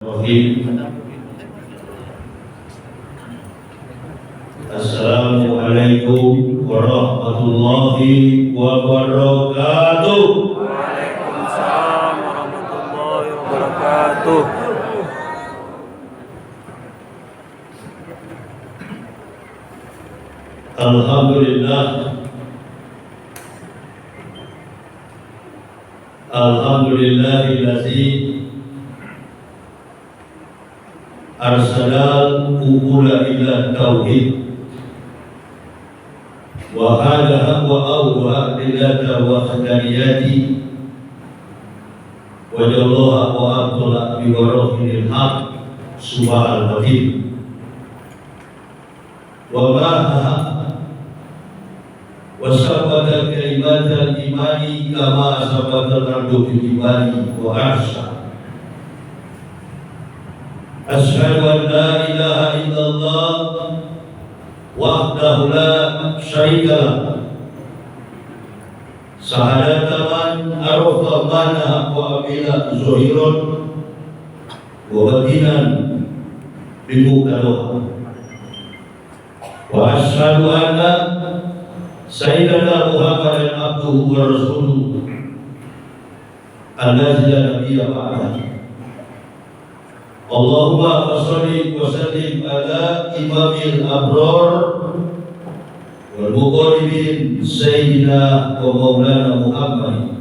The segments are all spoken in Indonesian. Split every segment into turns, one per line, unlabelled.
Bismillahirrahmanirrahim. Assalamualaikum warahmatullahi wabarakatuh.
Waalaikumsalam warahmatullahi wabarakatuh.
Alhamdulillah. Alhamdulillahillazi arsalal uqula ila tauhid wa hadaha wa awdaha ila wahdaniyati wa jallaha wa abdullah bi warahil haq subhanal wajib wa baha wa sabata kalimatal imani kama sabata al-ardu bil jibali wa arsha. Asyhadu an la ilaha illallah wahdahu la syarika lah. Sahadatan arafa mana wa abila zuhirun wa batinan bimukadoha. Wa asyhadu anna sayyidina Muhammadan abduhu wa rasuluhu allazi la nabiyya ba'dahu. Allahumma shalli wa sallim ala imamil abrar wal muqarribin sayyidina wa maulana Muhammad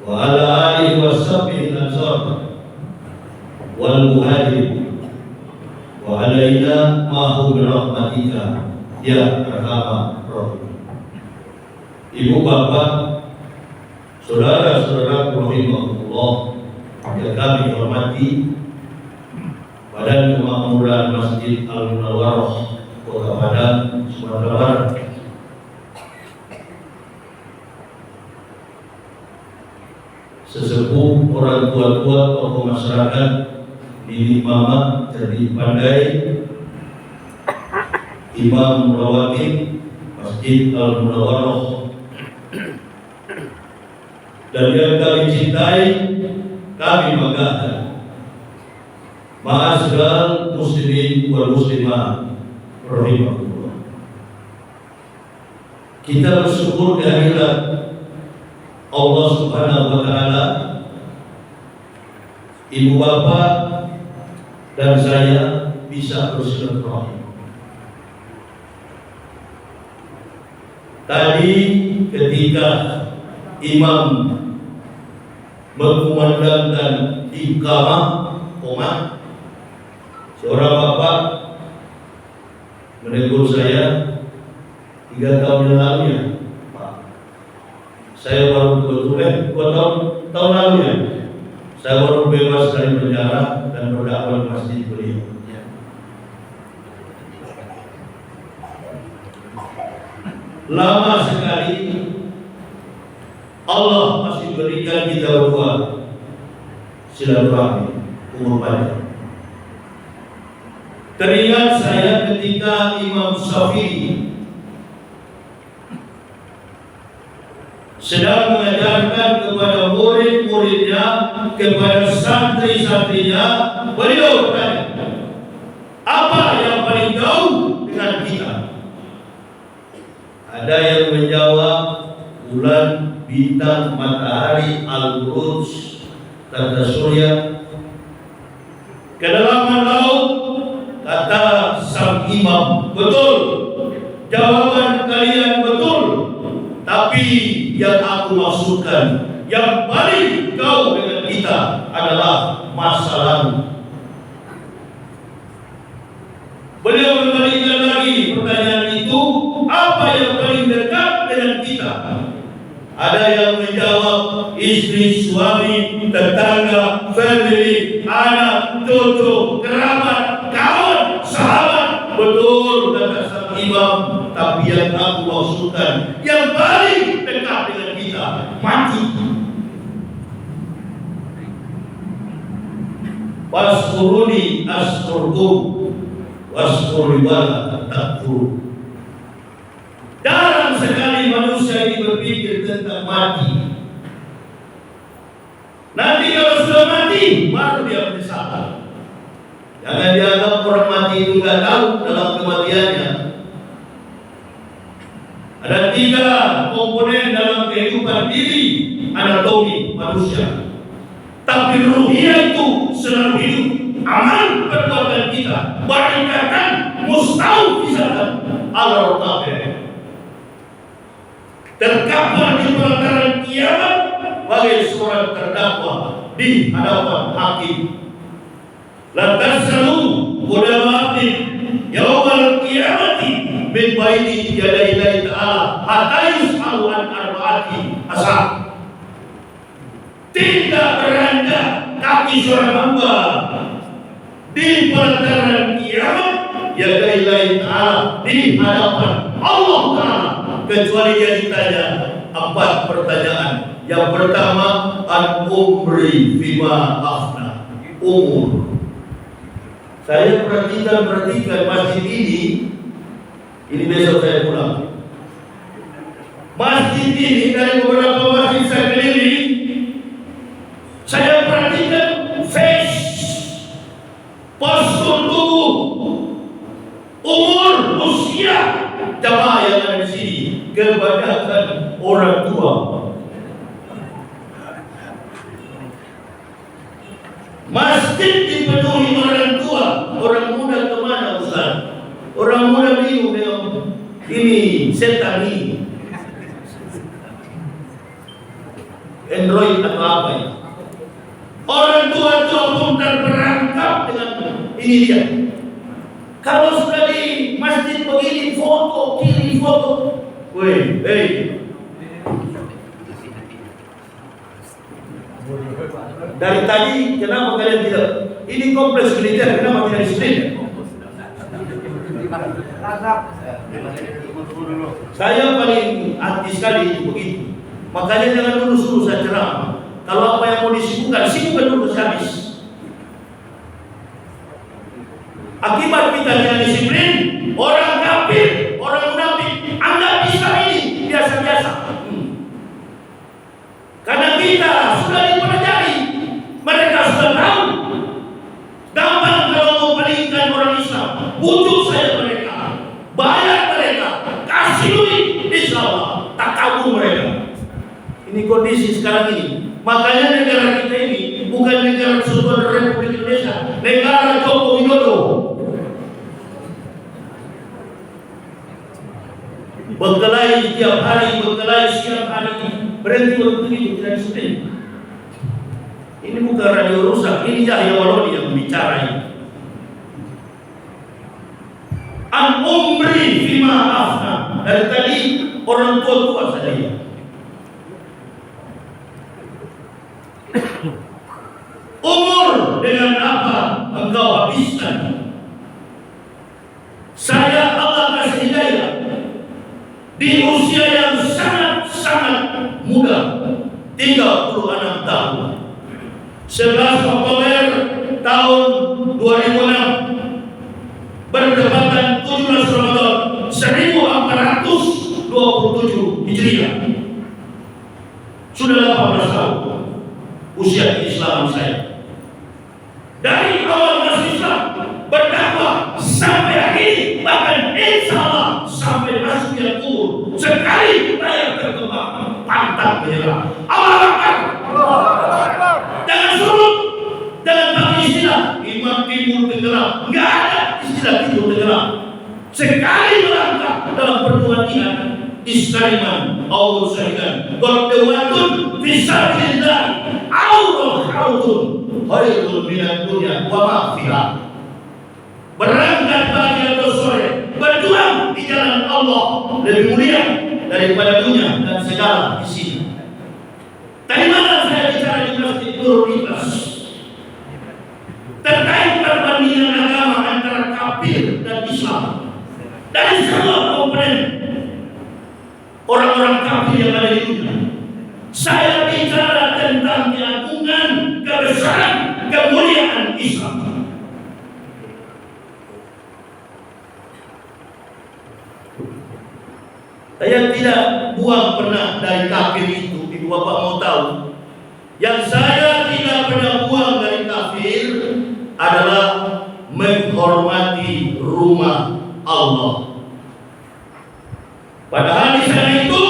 wa ala alihi wa sahbihi al-ansar wal muhajir wa alaina ma'hu bi rahmatika ya arhamar rahimin. Ibu bapak, saudara-saudara rahimahullah yang kami hormati, Badan Kemakmuran Masjid Al-Munawwarah Kota Padang, Sumatera Barat. Sesepuh, orang tua-tua, tokoh masyarakat, Bibi Mama jadi pandai, Imam Rawatib Masjid Al-Munawwarah, dan yang kami cintai, kami banggakan, ma'asyiral muslimin wal muslimat rahimahullah. Kita bersyukur kehadirat Allah Subhanahu wa taala, ibu bapak dan saya bisa bersilaturahim. Tadi ketika imam mengumandangkan iqamah qomat, seorang bapak menegur saya 3 tahun yang lalu ya, Pak. Saya baru tahun lalu ya, saya baru bebas dari penjara dan berdakwah di masjid beliau. Lama sekali Allah masih berikan kita berdua silaturahmi umur panjang. Teringat saya ketika Imam Syafi'i sedang mengajarkan kepada murid-muridnya, kepada santri-santrinya, beliau bertanya, apa yang paling jauh dengan kita? Ada yang menjawab bulan, bintang, matahari, al-buruj, tanda surya. Kedalaman laut, kata sang imam, betul, jawaban kalian betul, tapi yang aku maksudkan, yang paling jauh dengan kita adalah masa lalu. Beliau memberikan lagi pertanyaan itu, apa yang paling dekat dengan kita? Ada yang menjawab istri, suami, tetangga, family, anak, cucu, kerabat, kawan, sahabat. Betul kata sang imam, tapi yang aku maksudkan, yang paling dekat dengan kita, mati. Waskuruni askurkum waskuri wala takfur. Jarang sekali manusia ini berpikir tentang mati. Nanti kalau sudah mati, baru dia menyesal. Jangan dianggap orang mati itu nggak tahu dalam kematiannya. Ada 3 komponen dalam kehidupan diri anatomi manusia. Tapi ruhiyah itu selalu hidup. Amal perbuatan kita berikatan mustaufisan al-raqabah. Terkapar di pelataran kiamat bagai seorang terdakwa di hadapan hakim. Lantas selalu qudamati yaumal qiyamati min baini yadai ta'ala hatta yus'alu an arba'ati asal. Tidak beranjak kaki seorang hamba di pelataran kiamat yadai ta'ala di hadapan Allah Ta'ala kecuali dia ditanya 4 pertanyaan. Yang pertama, an umri fima afna, umur. Saya perhatikan masjid ini besok saya pulang. Masjid ini dari beberapa masjid saya keliling, saya perhatikan face, postur tubuh, umur, usia jamaah yang ada di sini kebanyakan orang tua. Masjid dipenuhi orang tua, orang muda kemana Ustaz? Orang muda bingung dengan ini setan ini, Android atau apa ya? Orang tua pun terperangkap dengan ini dia. Kalau sudah di masjid begini foto, kiri foto, dari tadi kenapa kalian tidak? Ini kompleks militer, kenapa tidak disiplin? Saya paling anti sekali begitu. Makanya jangan dulu suruh saya ceramah. Kalau apa yang mau disibukkan dulu habis. Akibat kita tidak disiplin, orang kafir, orang munafik anggap Islam ini biasa-biasa. Karena kita sudah dipelajari, mereka sudah tahu. Gampang kalau mau palingkan orang Islam, butuh saya mereka, bayar mereka, kasih duit, insyaallah tak kabur mereka. Ini kondisi sekarang ini. Makanya negara kita ini bukan negara Kesatuan Republik Indonesia, negara Joko Widodo. Berkelahi setiap hari, berkelahi setiap hari, berhenti begitu tidak disiplin. Ini bukan radio rusak, ini Yahya Walodi yang bicara. An umri fima afna, dari tadi orang tua saja. Umur dengan apa engkau habiskan? Saya Allah kasih hidayah di usia yang sangat muda, 36 tahun. 11 Oktober tahun 2006 bertepatan 17 Ramadan 1427 Hijriah. Sudah 18 tahun usia keislaman saya. Dari awal masuk Islam berdakwah sampai akhir, bahkan insya Allah sampai masuknya kubur, sekali layar terkembang pantang menyerah. Allah Akbar. Jangan surut, jangan pakai istilah imam timbul tenggelam. Enggak ada istilah timbul tenggelam. Sekali melangkah dalam perjuangan jihad, istariman Allah syahidan qadwatun fisabilillah aurun khairul minad dunya wa ma fiha. Berangkat pagi atau sore berjuang di jalan Allah lebih mulia daripada dunia dan segala isinya. Dari mana saya bicara di Masjid Nurul Ikhlas terkait perbandingan agama antara kafir dan Islam. Dari semua komponen orang-orang kafir yang ada di dunia, saya bicara tentang keagungan, kebesaran, kemuliaan Islam. Saya tidak buang pernah dari kafir itu. Ibu bapak mau tahu, yang saya tidak pernah buang dari kafir adalah menghormati rumah Allah. Padahal di sana itu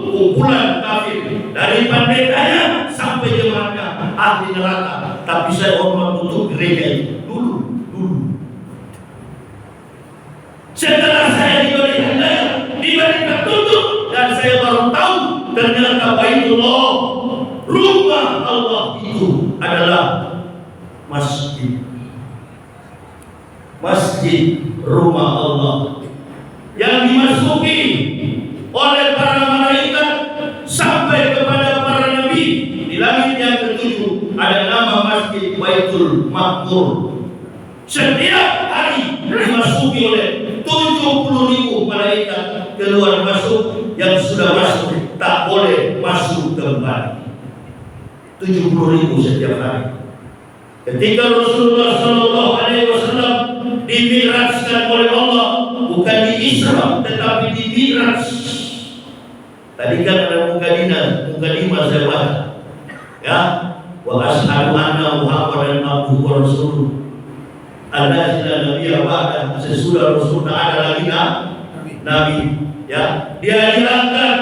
kumpulan kafir, dari pendetanya sampai jemaatnya ahli neraka. Tapi saya hormat untuk gereja itu dulu. Setelah saya diberi hidayah, diberi petunjuk, dan saya baru tahu ternyata Baitullah, rumah Allah itu adalah masjid. Masjid, rumah Allah yang dimasuki oleh para malaikat sampai kepada para nabi. Di langit yang ketujuh ada nama Masjid Baitul Ma'mur. Setiap hari dimasuki oleh 70.000 malaikat keluar masuk. Yang sudah masuk tak boleh masuk kembali. 70.000 setiap hari. Ketika Rasulullah SAW dimi'rajkan oleh Allah, bukan di Isra tetapi di Mi'raj. Tadi kan ada mukadimah saya baca, ya, wa asyhadu anna Muhammadan abduhu wa rasuluh. Ada Nabi ba'da, sesudah Rasul tak ada lagi Nabi, ya. Dia diangkat.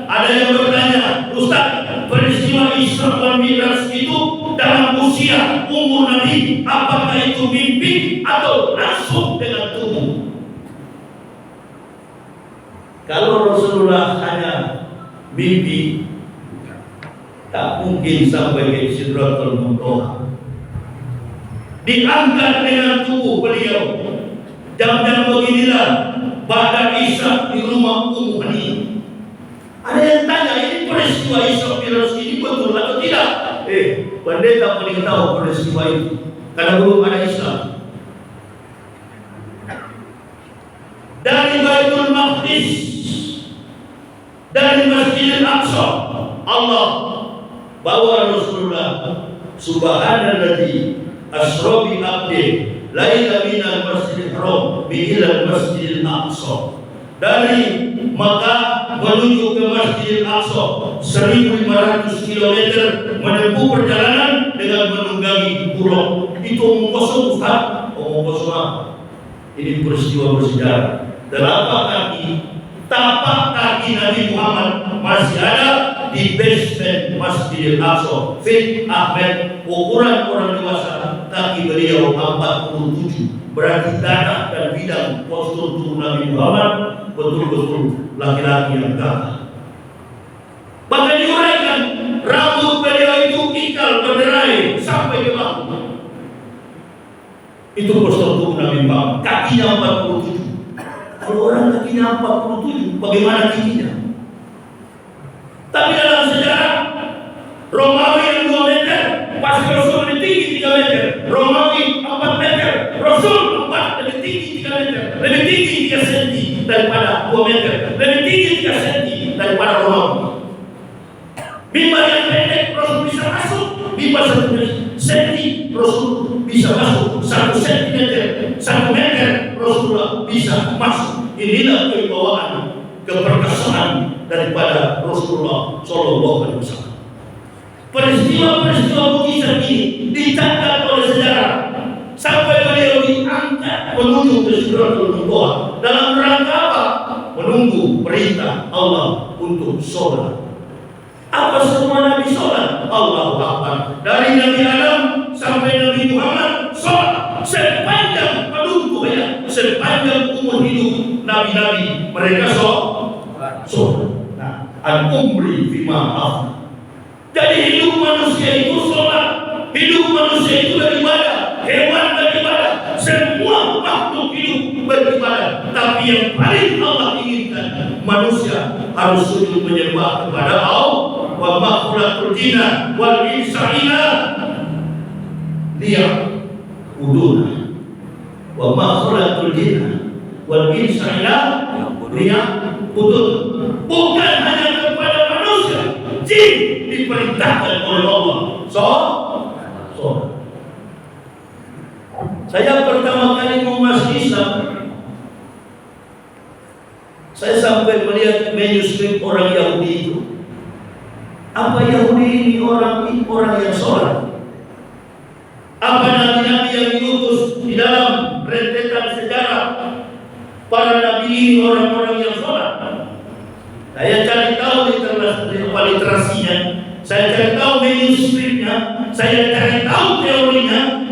Ada yang bertanya, Ustaz, peristiwa Isra dan Mi'raj itu dalam usia umur Nabi, apakah itu mimpi atau langsung dengan tubuh? Kalau Rasulullah hanya mimpi, tak mungkin sampai ke Sidratul Muntaha. Diangkat dengan tubuh beliau. Jam-jam beginilah pada Isra di rumah Ummu Hani. Ada yang tanya, ini peristiwa Isra Mi'raj ini betul atau tidak? Pendeta paling tahu peristiwa itu, karena belum ada Islam. Dari Baitul Maqdis, dari Masjidil Aqsa, Allah bawa Rasulullah, subhanalladzi asra bi 'abdihi laila minal masjidil haram ilal masjidil aqsa. Dari Makkah menuju ke Masjidil Aqsa 1.500 km, menempuh perjalanan dengan menunggangi pulau. Itu omong kosong, Ustaz. Omong kosong. Ini peristiwa bersejarah. Tapak kaki Nabi Muhammad masih ada di basement Masjidil Aqsa. Fit Ahmed, ukuran orang dewasa, kaki beliau 47. Berarti tanah dan bidang postur tubuh Nabi Muhammad betul-betul laki-laki yang gagah. Bahkan diuraikan, rambut beliau itu ikal berderai sampai ke bahu. Itu postur tubuh Nabi Muhammad. Kakinya 47. Kalau orang kakinya 47, bagaimana tingginya? Tapi dalam sejarah, Romawi yang 2 meter, pas Rasul lebih tinggi 3 meter. Romawi 4 meter, Rasul lebih tinggi 3 meter, lebih tinggi 3 cm daripada 2 meter, lebih tinggi 3 cm daripada Romawi. Mimbar yang pendek Rasul bisa masuk, mimbar 1 cm Rasul bisa masuk, 1 cm, 1 meter Rasulullah bisa masuk. Inilah kewibawaan, keperkasaan daripada Rasulullah SAW. Peristiwa-peristiwa mukjizat ini dicatat oleh sejarah sampai beliau diangkat menuju ke Sidratul Muntaha. Dalam rangka apa? Menunggu perintah Allah untuk sholat. Apa semua Nabi sholat? Allahu Akbar. Dari Nabi Adam sampai Nabi Muhammad sholat. Sepanjang penunggunya, sepanjang umur hidup Nabi-Nabi, mereka sholat. Nah, al-umri fima afna. Jadi hidup manusia itu sholat, hidup manusia itu beribadah, hewan beribadah, semua makhluk hidup beribadah. Tapi yang paling Allah inginkan, manusia harus sujud menyembah kepada Allah. Wa ma khalaqtul jinna wal insa illa liya'budun. Wa ma khalaqtul jinna wal insa illa liya'budun. Bukan hanya kepada manusia, jin diperintahkan oleh Allah. Saya pertama kali mau masuk Islam, saya sampai melihat manuskrip orang Yahudi itu. Apa Yahudi ini orang yang sholat? Apa nabi-nabi yang para nabi ini orang-orang yang sholat. Saya cari tahu literasinya, saya cari tahu manuskripnya, saya cari tahu teorinya.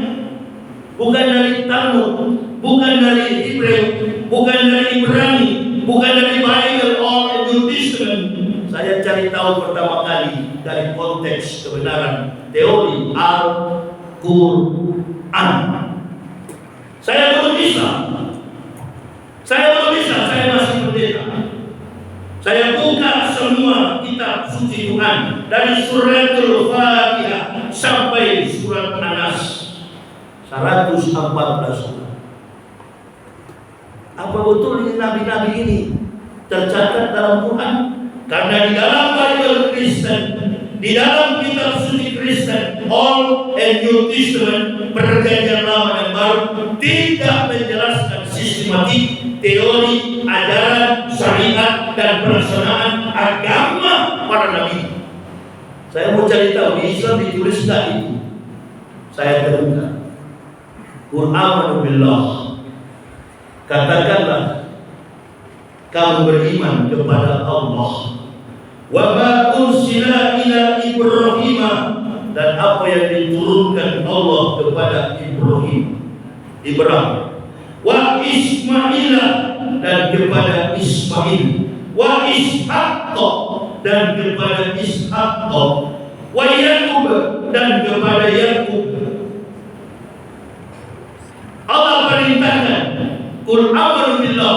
Bukan dari Talmud, bukan dari Hebrew, bukan dari Ibrani, bukan dari Bible or New Testament. Saya cari tahu pertama kali dari konteks kebenaran teori Al-Quran. Saya belum bisa, saya masih pendeta. Saya buka semua kitab suci Tuhan dari suratul Fatihah sampai surat An-Nas 114 surat. Apa betul ini nabi-nabi ini tercatat dalam Quran? Karena di dalam Bible Kristen, di dalam kitab suci Kristen, Old and New Testament, perjanjian lama dan baru, tidak menjelaskan sistematik, teori, ajaran, syariat, dan pelaksanaan agama para nabi. Saya mau cari tahu di Islam ditulis nggak itu? Saya temukan. Qul amanu billah. Katakanlah kamu beriman kepada Allah. Wa ma ursila ila Ibrahim, dan apa yang diturunkan Allah kepada Ibrahim. Wa Ismail, dan kepada Ismail. Wa Ishaq, dan kepada Ishaq. Wa Yakub, dan kepada Yakub. Allah perintahkan, Qul amanu billah,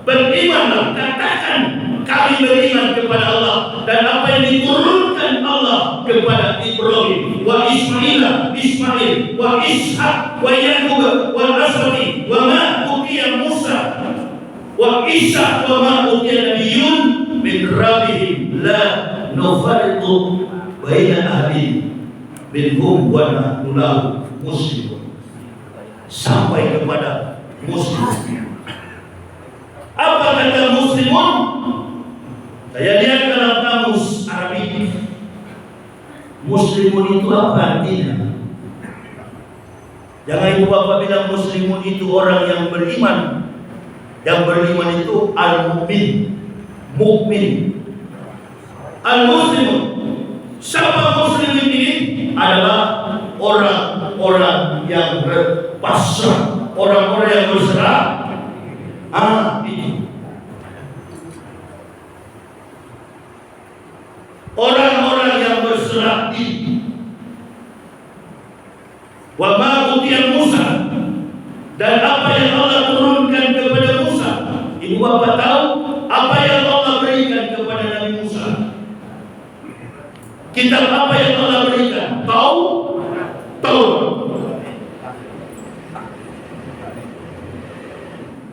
berimanlah, katakan kami beriman kepada Allah dan apa yang diturunkan Allah kepada Ibrahim, wa Ismail, wa Ishaq, wa Yakub, wa Asbati, wa ma utiya Musa, wa Isa, wa ma utiya nabiyyun min rabbihim, la nufarriqu baina ahli minhum wa nahnu lahu muslimun. Sampai kepada muslim. Apa kata muslimun? Saya lihat dalam kamus Arabi. Muslimun itu apa artinya? Jangan ibu bapak bilang muslimun itu orang yang beriman. Yang beriman itu al-mu'min, mukmin. Al-muslimun, siapa muslimin ini? Adalah orang-orang yang berpasrah, orang-orang yang berserah. Itu orang-orang yang berserah diri. Wa ma utiya Musa, dan apa yang Allah turunkan kepada Musa. Ibu bapak tahu apa yang Allah berikan kepada Nabi Musa? Kitab apa yang Allah berikan? Tahu?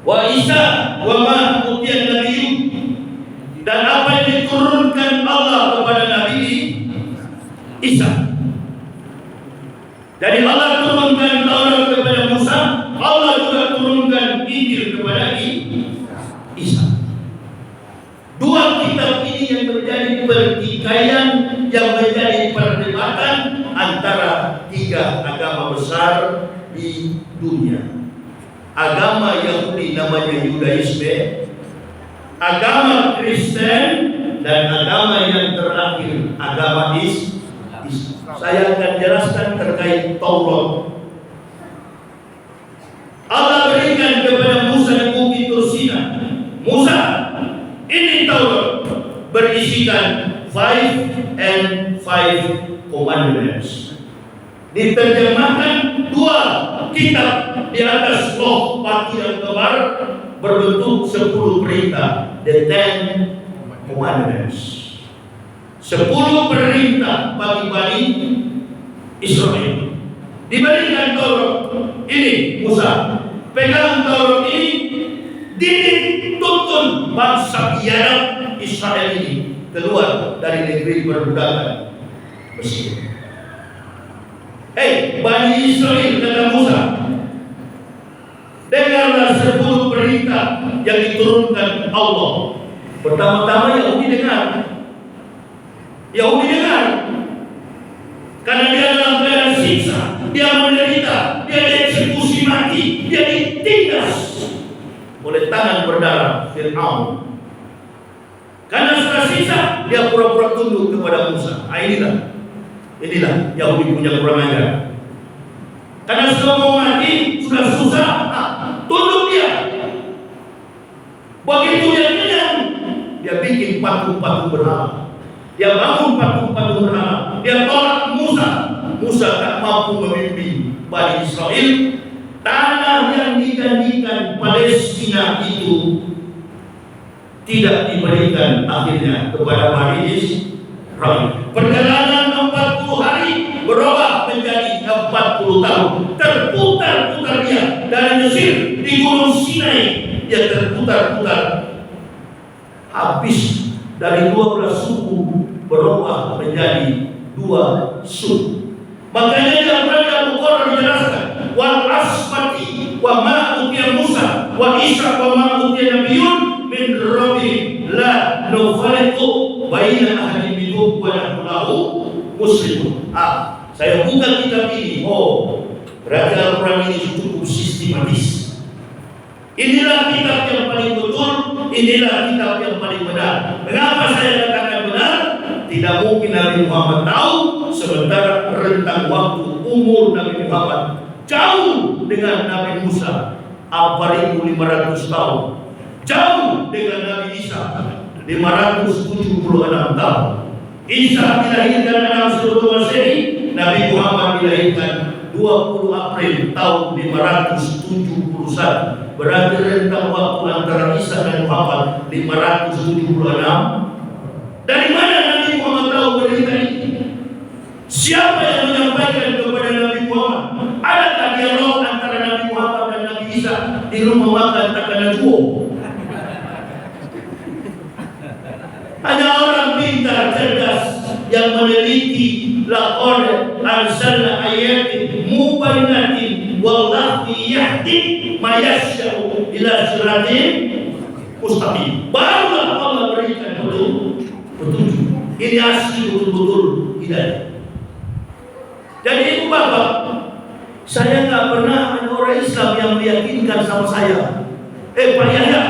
Wa Isa wa ma utiya nabiyyun, dan apa yang diturunkan Allah kepada Nabi Isa. Jadi Allah turunkan Taurat kepada Musa, Allah juga turunkan Injil kepada Isa. Dua kitab ini yang menjadi pertikaian, yang menjadi perdebatan antara tiga agama besar di dunia. Agama Yahudi namanya Yudaisme, agama Kristen, dan agama yang terakhir agama Islam. Saya akan jelaskan terkait Taurat. Allah berikan kepada Musa di Bukit Tursina. Musa, ini Taurat berisikan 5 and 5 commandments. Diterjemahkan dua kitab di atas loh batu yang tebal berbentuk 10 perintah, the 10 commandments. 10 perintah bagi Bani Israel. Diberikan Taurat ini Musa, pegang Taurat ini, didik tuntun bangsa biadab Israel ini keluar dari negeri perbudakan Mesir. Bani Israel, kata Musa, dengarlah 10 perintah yang diturunkan Allah. Pertama-tama Yahudi dengar. Karena dia dalam keadaan siksa, dia menderita, dia dieksekusi mati, dia ditindas oleh oleh tangan berdarah Fir'aun. Karena sudah sisa, dia pura-pura tunduk kepada Musa. Inilah Yahudi punya kurang ajar. Karena sudah mau mati, sudah susah, tunduk dia. Begitu dia kenyang, dia bikin patung-patung berhala. Dia bangun patung-patung berhala. Dia tolak Musa. Musa tak mampu memimpin Bani Israel. Tanah yang dijanjikan Palestina itu tidak diberikan akhirnya kepada Bani Israel. Perjalanan 40 hari berubah menjadi 40 tahun. Terputar-putar dia dari Mesir di Gunung Sinai. Dia terputar-putar. Habis dari 12 suku berubah menjadi 2 suku. Makanya dalam Al-Quran dijelaskan, wal asfati wa ma utiya Musa wa Isa wa ma utiya Nabiyyun min rabbihim la nufarriqu baina ahadin minhum wa nahnu lahu muslimun. Saya buka kitab ini. Berarti Al-Quran ini cukup sistematis. Inilah kitab yang paling betul, inilah kitab yang paling benar. Mengapa saya katakan benar? Tidak mungkin Nabi Muhammad tahu, sementara rentang waktu umur Nabi Muhammad jauh dengan Nabi Musa 4.500 tahun, jauh dengan Nabi Isa 576 tahun. Isa dilahirkan 610 Masehi, Nabi Muhammad dilahirkan 20 April tahun 571. Berarti rentang waktu antara Isa dan Muhammad 576. Dari mana Nabi Muhammad tahu berita ini? Siapa yang menyampaikan kepada Nabi Muhammad? Adakah dialog antara Nabi Muhammad dan Nabi Isa di rumah makan Takanajuo? Hanya orang pintar, cerdas yang meneliti laqad arsalna ayatin mubayyinatin wallahu yahdi ma yasha'u ila siratin mustaqim. Barulah Allah berikan petunjuk. Ini asli betul-betul hidayah. Jadi ibu bapak, saya nggak pernah ada orang Islam yang meyakinkan sama saya, Pak Yahya,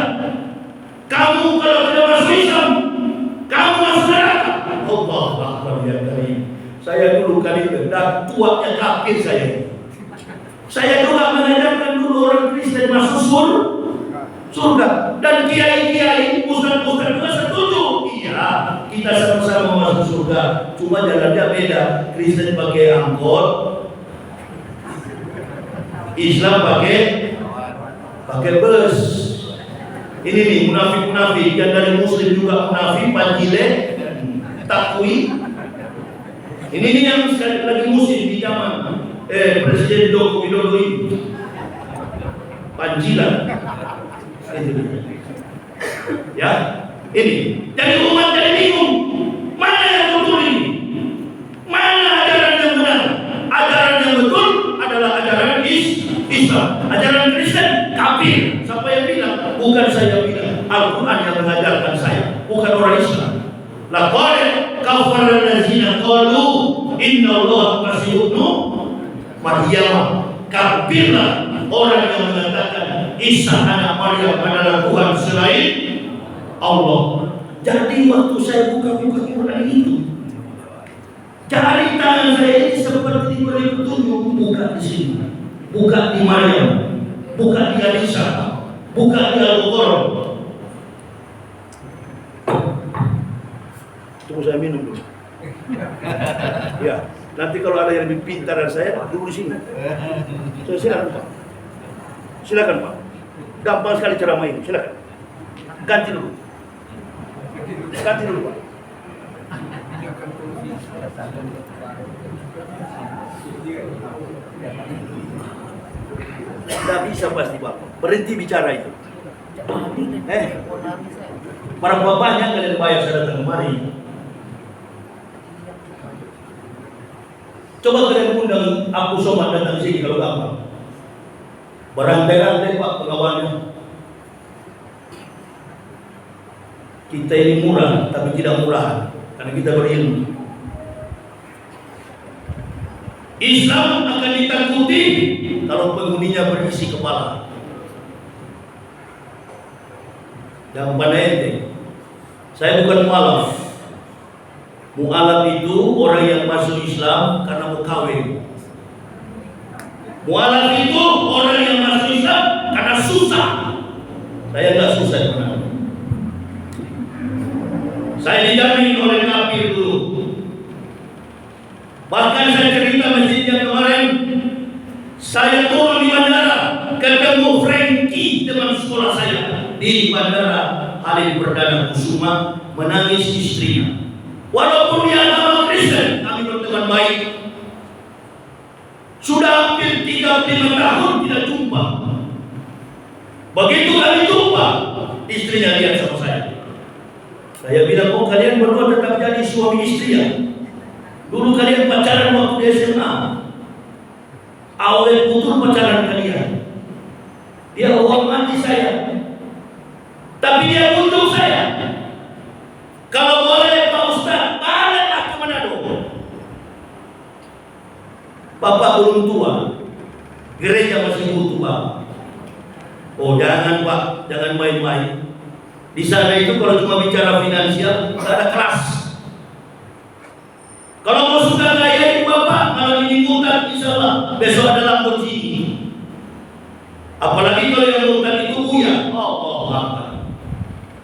kamu kalau tidak masuk Islam, kamu masuk neraka. Allah Akbar ya Karim. Saya dulu kali dan tuanya kafir saya. Saya juga mengajarkan dulu orang Kristen masuk surga. Dan kiai-kiai, ustaz-ustaz juga setuju. Iya, kita sama-sama masuk surga. Cuma jalannya beda. Kristen pakai angkot, Islam pakai bus. Ini nih munafik-munafik yang dari Muslim juga munafik, panjile, takui. Ini nih yang sekali lagi Muslim di zaman Presiden Joko Widodo ini. Panjilan. Ya, ini. Jadi umat jadi bingung. Mana yang betul ini? Mana ajaran yang benar? Ajaran yang betul adalah ajaran Islam. Ajaran Kristen kafir. Siapa yang bilang? Bukan saya bilang. Al-Quran yang mengajarkan saya, bukan orang Islam. Laqad kafara allazina qalu inna Allaha masihun Maryam. Kafirlah orang yang mengatakan Isa anak Maryam adalah Tuhan selain Allah. Jadi waktu saya buka-buka Quran itu, jari tangan saya ini seperti diberi petunjuk. Buka di sini, buka di Maryam, buka di Isa, buka di Al-Quran. Tunggu saya minum dulu. Ya, nanti kalau ada yang lebih pintar dari saya, dulu di sini. Silakan Pak. Silakan Pak. Gampang sekali ceramah ini. Silakan. Ganti dulu. Ganti dulu Pak. Tidak bisa pasti Pak. Berhenti bicara itu. Berapa banyak kalian bayar saya datang kemari? Coba kalian undang Abu Somad datang sini kalau gampang. Berantai-rantai Pak pengawalnya. Kita ini murah, tapi tidak murah karena kita berilmu. Islam akan ditakuti kalau penghuninya berisi kepala. Jangan pandai ente. Saya bukan mualaf. Mualaf itu orang yang masuk Islam karena mau kawin. Mualaf itu orang yang masuk Islam karena susah. Saya nggak susah benar. Saya dijamin oleh kafir dulu. Bahkan saya cerita masjidnya kemarin, saya turun di bandara, ketemu Frankie teman sekolah saya di bandara Halim Perdana Kusuma, menangis istrinya. Walaupun dia agama Kristen, kami berteman baik. Sudah hampir 35 tahun tidak jumpa. Begitu kami jumpa, istrinya lihat sama saya. Saya bilang, oh kalian berdua tetap jadi suami istri ya? Dulu kalian pacaran waktu di SMA. Awet betul pacaran kalian. Dia hormati saya, tapi dia butuh saya. Kalau boleh Pak Ustaz, baliklah ke Manado. Bapak belum tua, gereja masih butuh Pak. Oh jangan Pak, jangan main-main. Di sana itu kalau cuma bicara finansial, tidak ada kelas. Kalau mau suka gaya itu Bapak, malam ini mutan, insya Allah besok ada Lamborghini. Apalagi kalau yang mutan itu Buya, oh Bapak.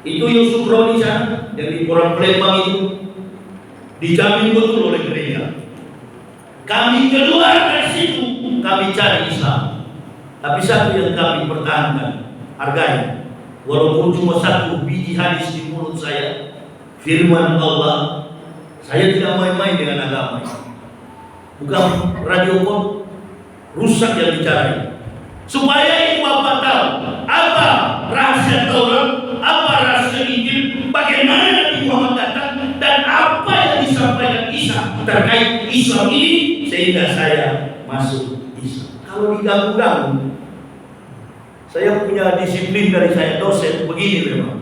Itu Yusuf Rodi sana, yang di orang Palembang itu, dijamin betul oleh gereja. Kami keluar dari situ, kami cari Islam. Tapi satu yang kami pertahankan, harganya. Walaupun cuma satu biji hadis di mulut saya, firman Allah, saya tidak main-main dengan agama. Bukan radio pun rusak yang dicari. Supaya ibu Bapak tahu apa rahasia Taurat, apa rahasia Injil, bagaimana Nabi Muhammad datang, dan apa yang disampaikan Isa terkait Islam ini, sehingga saya masuk Islam. Kalau diganggu-ganggu, saya punya disiplin dari saya dosen begini memang.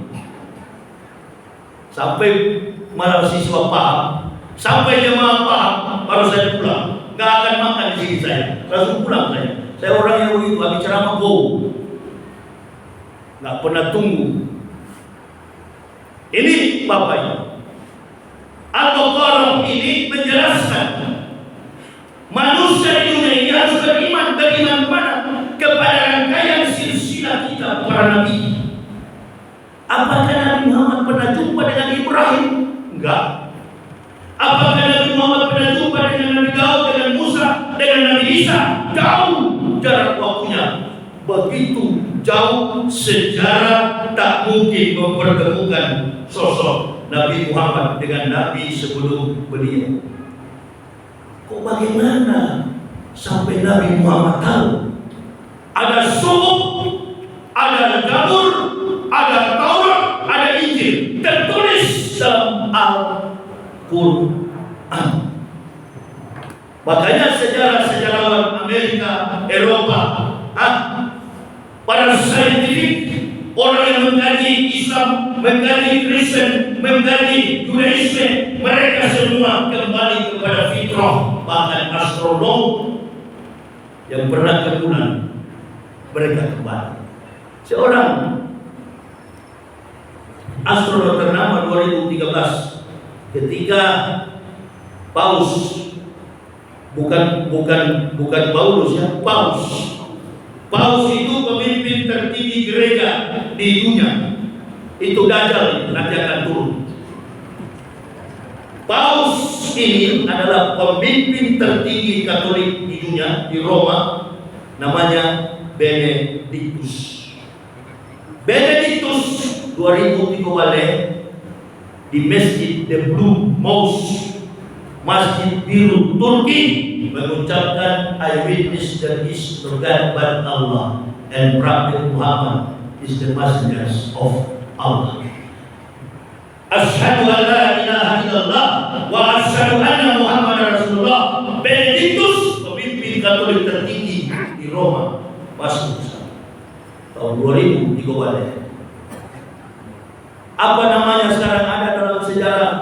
Sampai mahasiswa paham, sampai jemaah paham, baru saya pulang. Nggak akan makan di sini saya, langsung pulang saya. Saya orang yang begitu, habis ceramah go, nggak pernah tunggu. Ini bapaknya. Al-Baqarah ini menjelaskan manusia di dunia ini harus beriman kepada kepada rangkaian silsilah kita para nabi. Apakah Nabi Muhammad pernah jumpa dengan Ibrahim? Enggak. Apakah Nabi Muhammad pernah jumpa dengan Nabi Daud, dengan Musa, dengan Nabi Isa? Jauh jarak waktunya. Begitu jauh, sejarah tak mungkin mempertemukan sosok Nabi Muhammad dengan Nabi sebelum beliau. Kok bagaimana sampai Nabi Muhammad tahu? Ada suhuf, ada Zabur, ada Taurat, ada Injil tertulis dalam Al-Quran. Makanya sejarawan Amerika, Eropa, para saintifik, orang yang mengkaji Islam, mengkaji Kristen, mengkaji Judaisme, mereka semua kembali kepada fitrah. Bahkan astronom yang pernah ke bulan, mereka kembali. Seorang astronom ternama 2013, ketika Paus, bukan Paulus ya, Paus itu pemimpin tertinggi gereja di dunia. Itu Dajjal nanti akan turun. Paus ini adalah pemimpin tertinggi Katolik di dunia, di Roma, namanya Benedictus. Benedictus 2003 balik di Masjid The Blue Mosque, Masjid Biru Turki, mengucapkan, I witness that is the God but Allah and Prophet Muhammad is the messengers of Allah. Asyhadu an la ilaha illallah wa asyhadu anna Muhammadar Rasulullah. Benedictus, pemimpin Katolik tertinggi di Roma, masuk tahun 2003 balik. Apa namanya sekarang ada dalam sejarah?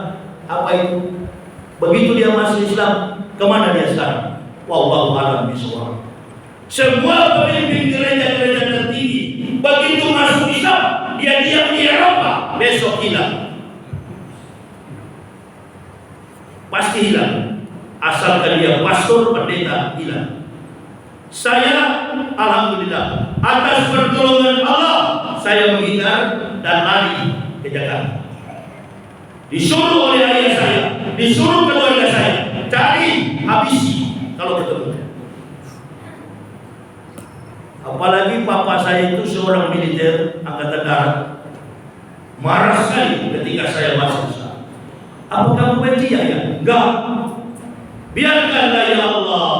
Apa itu? Begitu dia masuk Islam, kemana dia sekarang? Wallahu a'lam bishawab. Semua pemimpin gereja-gereja tertinggi begitu masuk Islam, dia diam di Eropa, besok hilang. Pasti hilang. Asalkan dia pastor, pendeta, hilang. Saya alhamdulillah atas pertolongan Allah saya menghindar dan lari ke Jakarta. Disuruh oleh ayah saya, disuruh keluarga saya, cari, habisi kalau bertemu. Apalagi papa saya itu seorang militer angkatan darat, marah sekali ketika saya masuk sana. Apa kamu benci ya? Enggak. Biarkanlah ya Allah.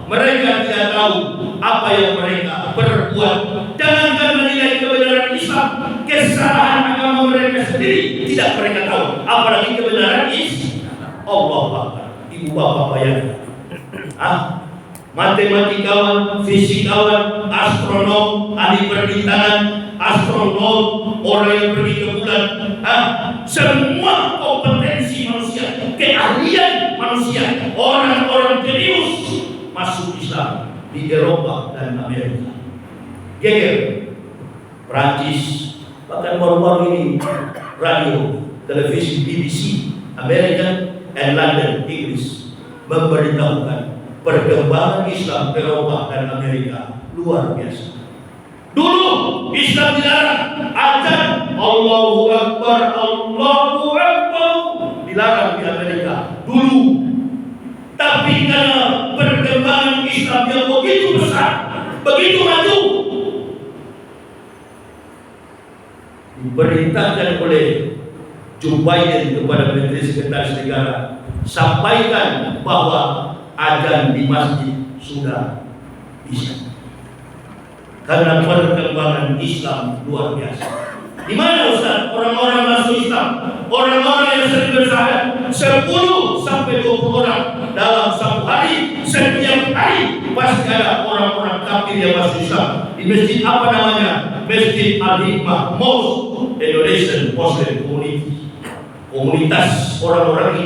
Mereka tidak tahu apa yang mereka perbuat. Jangankan menilai kebenaran Islam, kesalahan agama mereka sendiri tidak mereka tahu. Apalagi kebenaran Islam. Allah Akbar. Ibu bapak bayangkan. Matematikawan, fisikawan, astronom, ahli perbintangan, astronom, orang yang pergi ke bulan, semua kompetensi manusia, keahlian manusia, orang-orang jenius masuk Islam di Eropa dan Amerika. Geger, Prancis, bahkan baru-baru ini radio, televisi BBC, American and London, Inggris memberitahukan perkembangan Islam Eropa dan Amerika luar biasa. Dulu Islam dilarang, azan Allahu Akbar, Allahu Akbar dilarang di Amerika dulu. Tapi karena perkembangan Islam yang begitu besar, begitu maju, diperintahkan oleh Joe Biden kepada Menteri Sekretaris Negara, sampaikan bahwa azan di masjid sudah bisa. Karena perkembangan Islam luar biasa. Di mana Ustaz orang-orang masuk Islam? Orang-orang yang sering bersyahadat 10 sampai 20 orang dalam satu hari. Setiap hari pasti ada orang-orang kafir yang masuk Islam. Di masjid apa namanya? Masjid Al-Hikmah Mosque Indonesian Muslim Community. Komunitas orang-orang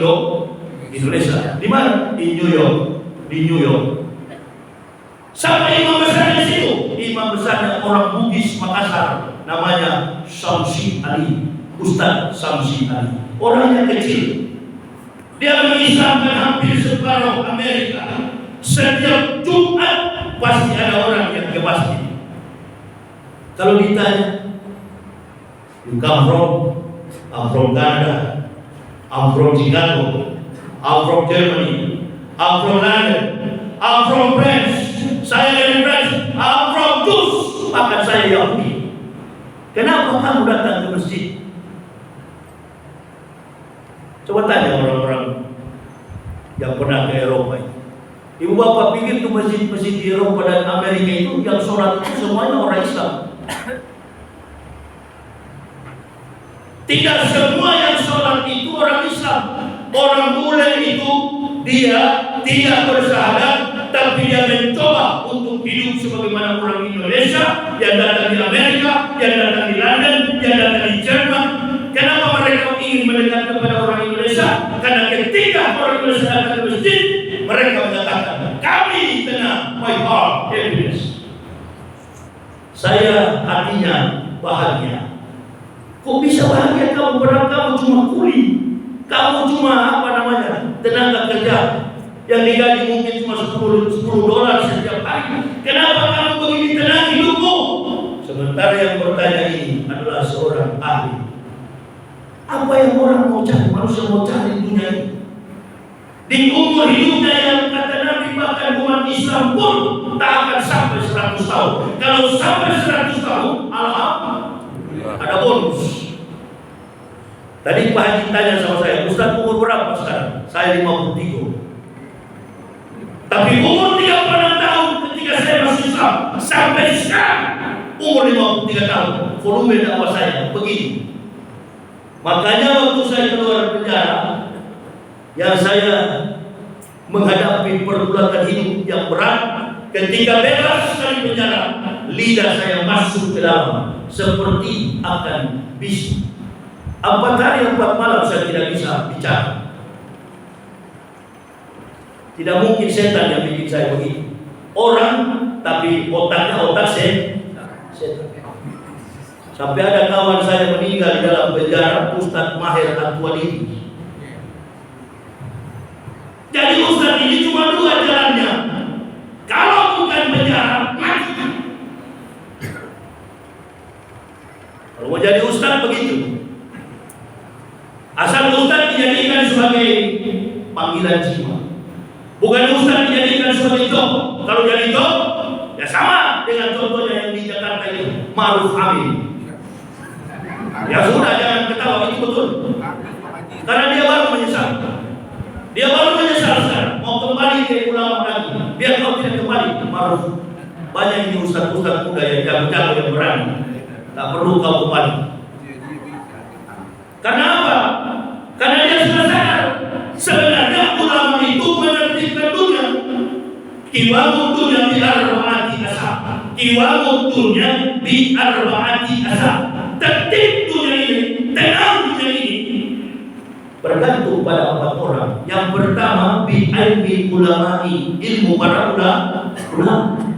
Indonesia. Di mana? Di New York. Di New York. Sampai imam besarnya situ. Imam besarnya orang Bugis Makassar, namanya Samsi Ali, Ustaz Samsi Ali. Orangnya kecil. Dia mengislamkan hampir separuh Amerika. Setiap Jumat pasti ada orang yang ke masjid. Kalau ditanya, you come from? I'm from Canada. I'm from Chicago. I'm from Germany. I'm from London. I'm from France. Saya dari France. I'm from Dus. Bahkan saya Yahudi. Kenapa kamu datang ke masjid? Coba tanya orang-orang yang pernah ke Eropa ini. Ibu bapak pikir tuh masjid-masjid di Eropa dan Amerika itu yang sholat itu semuanya orang Islam. Tidak semua yang sholat itu orang Islam. Orang bule itu dia tidak bersyahadat, tapi dia mencoba untuk hidup sebagaimana orang Indonesia yang datang di Amerika, yang datang di London, yang datang di Jerman. Kenapa mereka ingin mendekat kepada orang Indonesia? Karena ketika orang Indonesia datang ke masjid, mereka mengatakan, kami tenang, my heart happiness. Saya hatinya bahagia. Kok bisa bahagia kamu? Padahal kamu cuma kuli. Kamu cuma tenaga kerja yang digaji mungkin cuma $10 setiap hari. Kenapa kamu begini tenang hidupmu? Sementara yang bertanya ini adalah seorang ahli. Apa yang orang mau cari, manusia mau cari di dunia ini? Di umur hidupnya yang kata Nabi bahkan umat Islam pun tak akan sampai 100 tahun. Kalau sampai 100 tahun, alhamdulillah ada bonus. Tadi Pak Haji tanya sama saya, Ustaz umur berapa sekarang? Saya 53. Tapi umur 36 tahun ketika saya masuk Islam sampai sekarang umur 53 tahun, volume dakwah saya begini. Makanya waktu saya keluar penjara, yang saya menghadapi pergulatan hidup yang berat, ketika bebas dari penjara, lidah saya masuk ke dalam seperti akan bisu. 4 hari 4 malam saya tidak bisa bicara. Tidak mungkin setan yang bikin saya begitu. Orang, tapi otaknya otak setan. Sampai ada kawan saya meninggal di dalam penjara, Ustadz Maher Al-Walidi. Jadi Ustadz ini cuma dua jalannya. Kalau bukan penjara, mati. Kalau mau jadi Ustadz begitu. Asal Ustadz dijadikan sebagai panggilan jiwa. Bukan Ustadz dijadikan sebagai job. Kalau jadi job, ya sama dengan contohnya yang di Jakarta itu, Ma'ruf Amin. Ya sudah, jangan ketawa, itu betul. Karena dia baru menyesal. Dia baru menyesal sekarang. Mau kembali ke ulama lagi. Biar kau tidak kembali. Ma'ruf. Banyak ini ustaz-ustaz muda yang jago-jago yang berani. Tak perlu kau kembali. Karena apa? Karena dia sudah sadar. Sebenarnya ulama itu menertibkan dunia. Kiwamu dunia bi arba'ati asab. Kiwamu dunia bi arba'ati asab. Tertib dunia ini, tenang dunia ini bergantung pada 4 orang. Yang pertama, bi ilmi ulama'i, ilmu para ulama.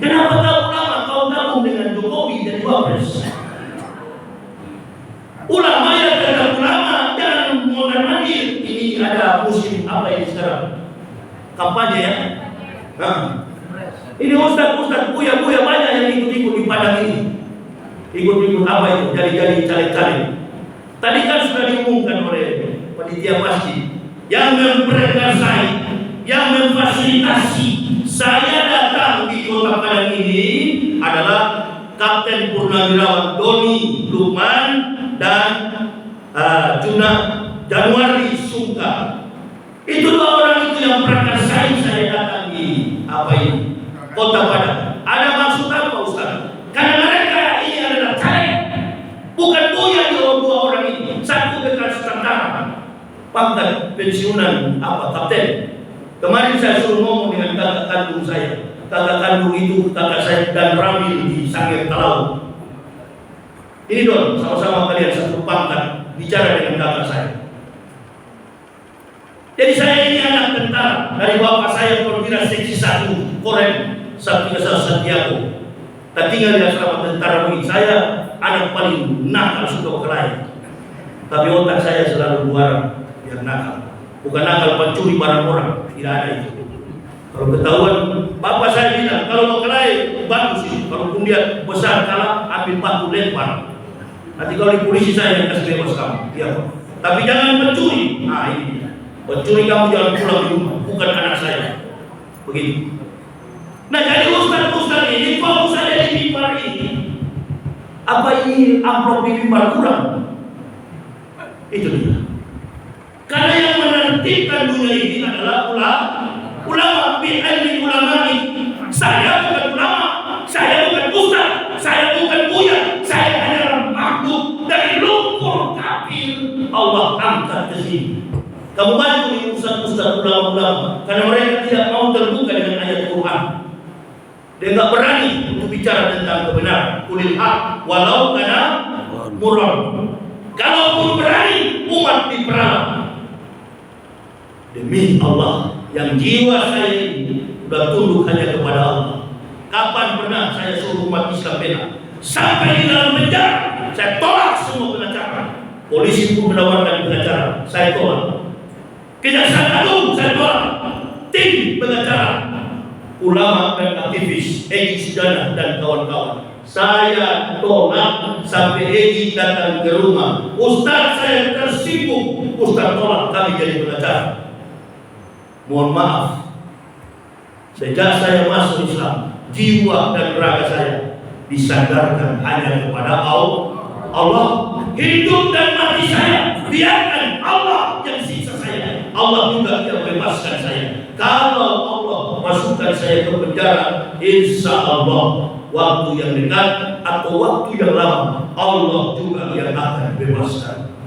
Kenapa kau ulama kau gabung dengan Jokowi dan Wapres? Ulama yang kata ulama jangan mondar-mandir. Ini ada musim apa ini sekarang? Kampanye ya? Nah, ini ustaz-ustaz buya-buya banyak yang ikut-ikut di Padang ini. Ikut-ikut apa itu? Jadi caleg-caleg. Tadi kan sudah diumumkan oleh panitia masjid yang memperkasai, yang memfasilitasi saya datang di kota Padang ini adalah Kapten Purnawirawan Doni Lukman dan Juna Januari Sungka. Itu 2 orang itu yang perkasai saya datang di apa ini? Kota Padang. Ada maksud apa Ustaz? Karena mereka ini adalah caleg, bukan buya di 2 orang ini. Satu bekas tentara, pangkat pensiunan apa kapten. Kemarin saya suruh ngomong dengan kakak kandung saya. Kakak kandung itu kakak saya dan Ramil di Sangir Talau. Ini dong, sama-sama kalian satu pangkat, bicara dengan kakak saya. Jadi saya ini anak tentara dari bapak saya perwira seksi 1 Korem Santiago. Tak tinggal di asrama tentara begini. Saya anak paling nakal suka berkelahi. Tapi otak saya selalu luar yang nakal. Bukan nakal pencuri barang orang, tidak ada itu. Kalau ketahuan, bapak saya bilang kalau mau kelahi bagus sih. Kalau pun dia besar kalah, ambil batu lempar. Nanti kalau di polisi saya yang kasih bebas kamu. Ya, tapi jangan pencuri. Nah ini, pencuri kamu jangan pulang di rumah. Bukan anak saya. Begitu. Nah jadi ustaz-ustaz ini fokus saja di mimbar ini. Apa ini amplop di mimbar kurang? Itu dia. Karena yang menertibkan dunia ini adalah ulama bi ilmi ulama'i. Saya bukan ulama, saya bukan ustaz, saya bukan buya, saya hanyalah makhluk dari lumpur kafir. Allah angkat ke sini. Kamu bantu ini ustaz-ustaz ulama-ulama karena mereka tidak mau terbuka dengan ayat Quran. Dia enggak berani untuk bicara tentang kebenaran. Kulil haq walau kana murran. Kalaupun berani umat diperalat. Demi Allah yang jiwa saya ini sudah tunduk hanya kepada Allah. Kapan pernah saya suruh umat Islam bela? Sampai di dalam penjara saya tolak semua pengacara. Polisi pun menawarkan pengacara, saya tolak. Kejaksaan Agung saya tolak. Tim pengacara, ulama dan aktivis Egy Sujana dan kawan-kawan saya tolak sampai Egy datang ke rumah. Ustaz saya tersinggung, Ustaz tolak kami jadi pengacara. Mohon maaf, sejak saya masuk Islam, jiwa dan raga saya disandarkan hanya kepada Allah. Hidup dan mati saya biarkan Allah yang siksa saya. Allah juga yang bebaskan saya. Kalau Allah masukkan saya ke penjara, insya Allah waktu yang dekat atau waktu yang lama Allah juga yang akan bebaskan.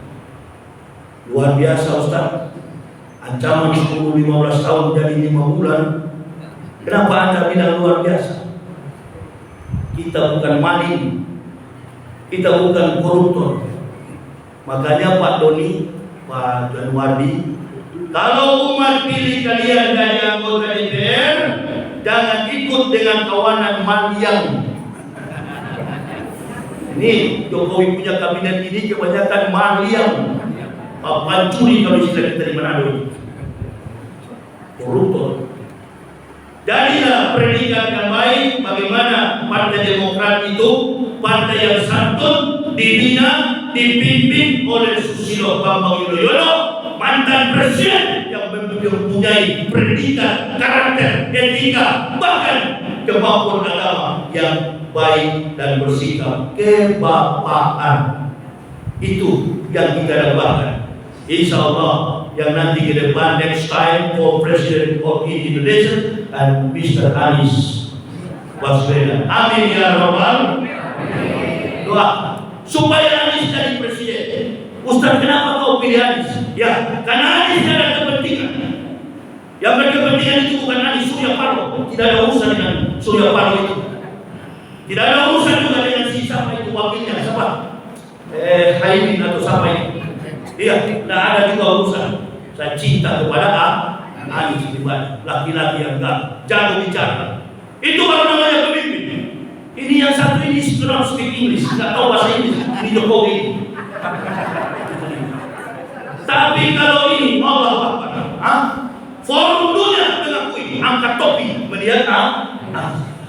Luar biasa Ustaz. Ancaman 10-15 tahun jadi 5 bulan. Kenapa Anda bilang luar biasa? Kita bukan maling, kita bukan koruptor. Makanya Pak Doni, Pak Januari, kalau umat pilih kalian dari anggota DPR, jangan ikut dengan kawanan Maliang. Ini Jokowi punya kabinet ini kebanyakan maliam, pancuri kalau istilah kita di Manado, koruptor. Jadilah predikat yang baik bagaimana Partai Demokrat itu partai yang santun, dibina, dipimpin oleh Susilo Bambang Yudhoyono, mantan presiden yang mempunyai predikat, karakter, etika, bahkan kemampuan agama yang baik dan bersikap kebapaan. Itu yang kita dapatkan. Insya Allah yang nanti ke depan next time for President of Indonesia and Mr. Anies Baswedan. Amin ya Rabbal. Doa supaya Anies jadi presiden. Ustaz, kenapa kau pilih Anies? Ya, karena Anies ada kepentingan. Yang berkepentingan itu bukan Anies, Surya Paloh. Tidak ada urusan dengan Surya Paloh itu. Tidak ada urusan juga dengan si siapa itu wakilnya, siapa? Haimin atau siapa itu? Iya, tidak ada juga urusan. Saya cinta kepada Anies pribadi, laki-laki yang jago bicara. Itu baru namanya pemimpin. Ini yang satu ini cannot speak English, nggak tahu bahasa Inggris. Ini Jokowi. Tapi kalau ini Allah Akbar, forum dunia mengakui, angkat topi melihat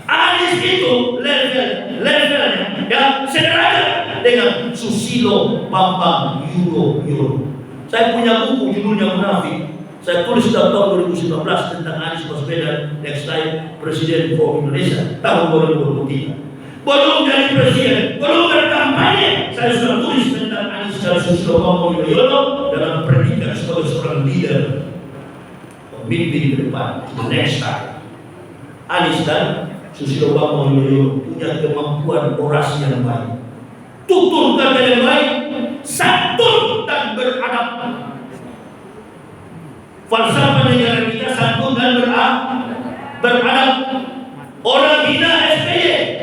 Anies itu levelnya ya sederhana dengan Susilo Bambang Yudhoyono. Saya punya buku judulnya Munafik. Saya tulis dalam tahun 2019 tentang Anies Baswedan next time Presiden for Indonesia tahun 2023. Belum jadi presiden, belum berkampanye, saya sudah tulis tentang Anies dan Susilo Bambang Yudhoyono dalam predikat sebagai seorang leader pemimpin ke depan. Next time Anies dan Susilo Bambang Yudhoyono punya kemampuan orasi yang baik, tutur kata yang baik, santun dan beradab. Falsafah negara kita santun dan beradab. Orang hina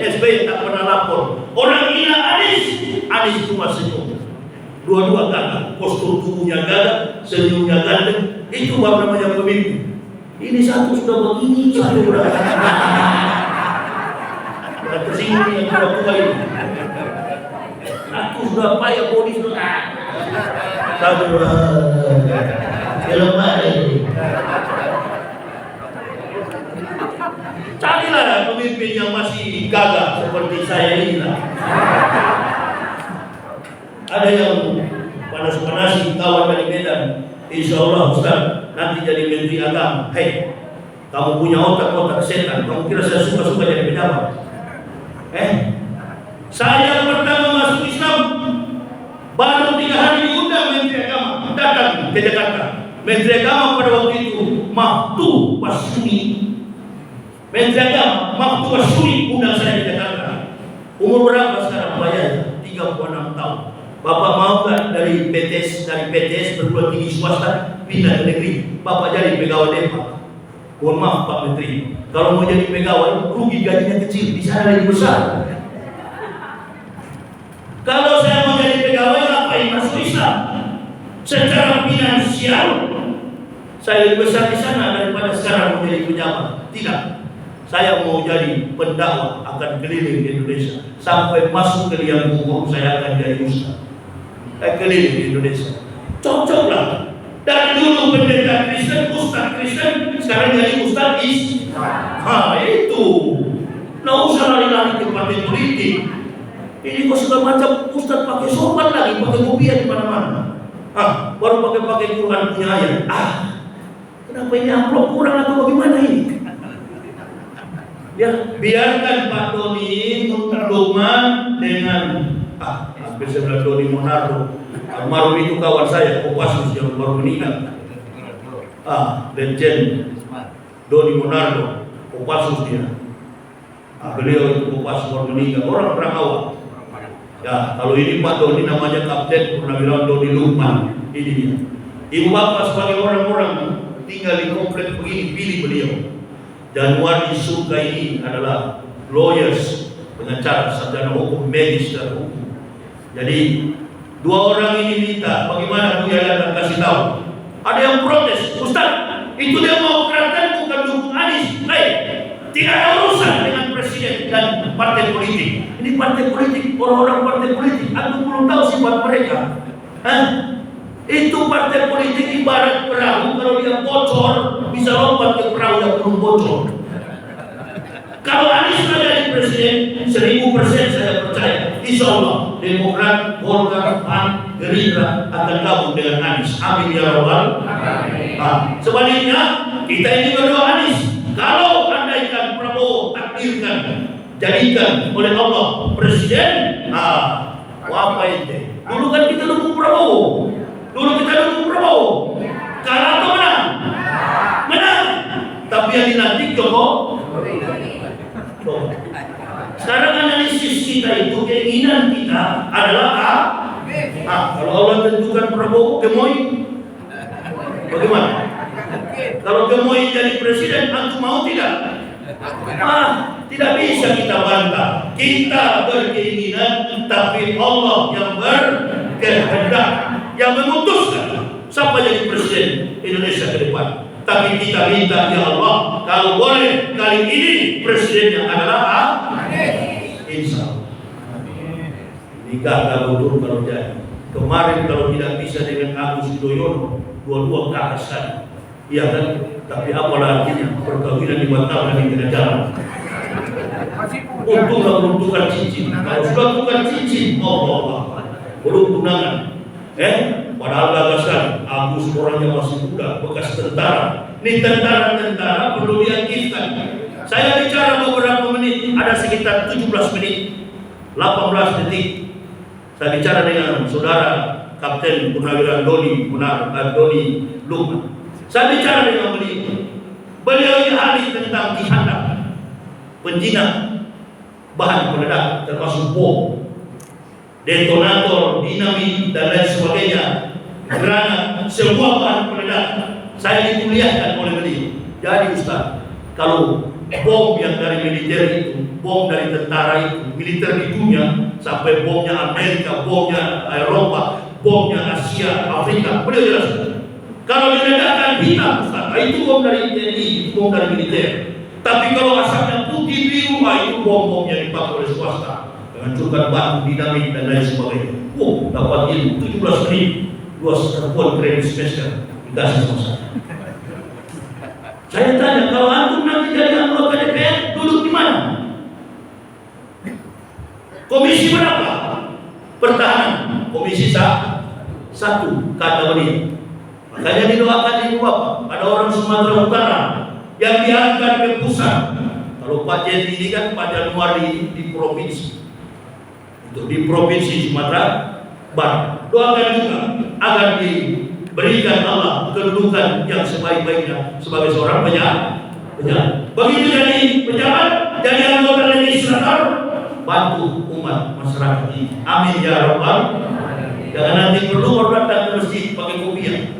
SBY tak pernah lapor. Orang hina Anies cuma senyum. Dua-dua gagah, postur tubuhnya gagah, senyumnya ganteng. Itu baru namanya pemimpin. Ini satu sudah begini, satu sudah tersinggung yang tua-tua ini. Aku sudah payah bodi sudah. Satu lemah ini. Carilah pemimpin yang masih gagah seperti saya ini lah. Ada yang panas-panasi kawan dari Medan. Insya Allah Ustaz nanti jadi menteri agama. Hei, kamu punya otak setan. Kamu kira saya suka-suka jadi pejabat? Saya pertama masuk Islam baru 3 hari diundang menteri agama datang ke Jakarta. Menteri agama pada waktu itu Mahtu Basuri. Menteri agama Mahtu Basuri undang saya ke Jakarta. Umur berapa sekarang bayar? 36 tahun. Bapak mau kan dari PTS perguruan tinggi swasta pindah ke negeri. Bapak jadi pegawai Depak. Mohon maaf Pak Menteri, kalau mau jadi pegawai rugi gajinya kecil, di sana lebih besar. Kalau saya mau jadi pegawai ngapain masuk Islam? Secara finansial saya lebih besar di sana daripada sekarang mau jadi pejabat. Tidak. Saya mau jadi pendakwah, akan keliling di Indonesia sampai masuk ke liang kubur saya akan jadi ustaz. Keliling di Indonesia. Cocoklah. Dari dulu pendeta Kristen, ustaz Kristen, sekarang jadi ustaz Islam. Itu. Nggak usah lari-lari ke partai politik. Ini kok segala macam ustaz pakai sorban lagi, pakai kopiah di mana-mana. Baru pakai Quran punya ayat. Kenapa ini amplop kurang atau bagaimana ini? Ya, biarkan Pak Doni Monardo dengan hampir sebelah Doni Monardo. Almarhum itu kawan saya, Kopassus yang baru meninggal. Legend Doni Monardo, Kopassus dia. Beliau itu Kopassus baru meninggal, orang Perangkawa. Ya, kalau ini Pak Doni namanya Kapten Purnawirawan Doni Lukman. Ini dia. Ibu bapak sebagai orang-orang tinggal di komplek begini, pilih beliau. Januari Suka ini adalah lawyers, pengacara, sarjana hukum, medis dan hukum. Jadi dua orang ini minta bagaimana Buya datang kasih tahu. Ada yang protes, Ustaz, itu dia mau kerahkan bukan dukung Anies. Tidak ada urusan dengan presiden dan partai politik. Ini partai politik, orang-orang partai politik, aku belum tahu sifat mereka. Itu partai politik ibarat perahu, kalau dia bocor bisa lompat ke perahu yang belum bocor. Kalau Anies menjadi presiden, 1000% saya percaya, insya Allah Demokrat, Golkar, PAN, Gerindra akan gabung dengan Anies. Amin ya Rabbal alamin. Sebaliknya kita ini berdoa Anies. Kalau andaikan Prabowo takdirkan, jadikan oleh Allah presiden, apa itu? Dulu kan kita dukung Prabowo. Kalah atau menang? Menang. Tapi yang dilantik Jokowi. Sekarang analisis kita itu, keinginan kita adalah kalau Allah tentukan Prabowo gemoy, bagaimana? Kalau gemoy jadi presiden, antum mau tidak? Tidak bisa kita bantah. Kita berkeinginan, tapi Allah yang berkehendak, yang memutuskan siapa jadi presiden Indonesia ke depan. Tapi kita minta, ya Allah, kalau boleh kali ini presidennya adalah insya Allah. Nikah kabur kalau jadi. Kemarin kalau tidak bisa dengan Agus Yudhoyono, dua-dua kakak sekali. Iya kan? Tapi apalah artinya perkawinan dibatalkan di tengah jalan. Untunglah belum tukar cincin. Kalau sudah tukar cincin, Allah, belum tunangan. Padahal gagasan Agus orangnya masih muda, bekas tentara. Ini tentara perlu diaktifkan. Saya bicara beberapa menit, ada sekitar 17 menit, 18 detik. Saya bicara dengan saudara Kapten Purnawirawan Doni Lukman. Saya bicara dengan beliau ini ahli tentang jihad, penjinak, bahan peledak termasuk bom, detonator, dinamit dan lain sebagainya, granat, semua bahan peledak. Saya dikuliahkan oleh beliau. Jadi Ustaz, kalau bom yang dari militer itu, bom dari tentara itu, militer di dunia, sampai bomnya Amerika, bomnya Eropa, bomnya Asia, Afrika, beliau jelaskan. Kalau diledakkan hitam, Ustaz, itu bom dari TNI, itu bom dari militer. Tapi kalau asapnya putih biru, itu bom-bom yang dipakai oleh swasta. Menghancurkan batu, dinamit dan lain sebagainya. Dapat ilmu 17 menit, 2 satuan kredit semester dikasih sama saya. Saya tanya, kalau antum nanti jadi anggota DPR, duduk di mana? Komisi berapa? Pertahanan. Komisi 1, kata beliau. Makanya didoakan ibu bapak. Ada orang Sumatera Utara yang diangkat ke pusat. Kalau Pak Jeti ini kan Pak Januari di provinsi. Untuk di provinsi Sumatera Barat. Doakan juga agar diberikan Allah kedudukan yang sebaik-baiknya sebagai seorang pejabat. Begitu jadi pejabat, jadi anggota legislator, bantu umat masyarakat ini. Amin ya Rabbal. Jangan nanti perlu datang ke masjid pakai kopiah.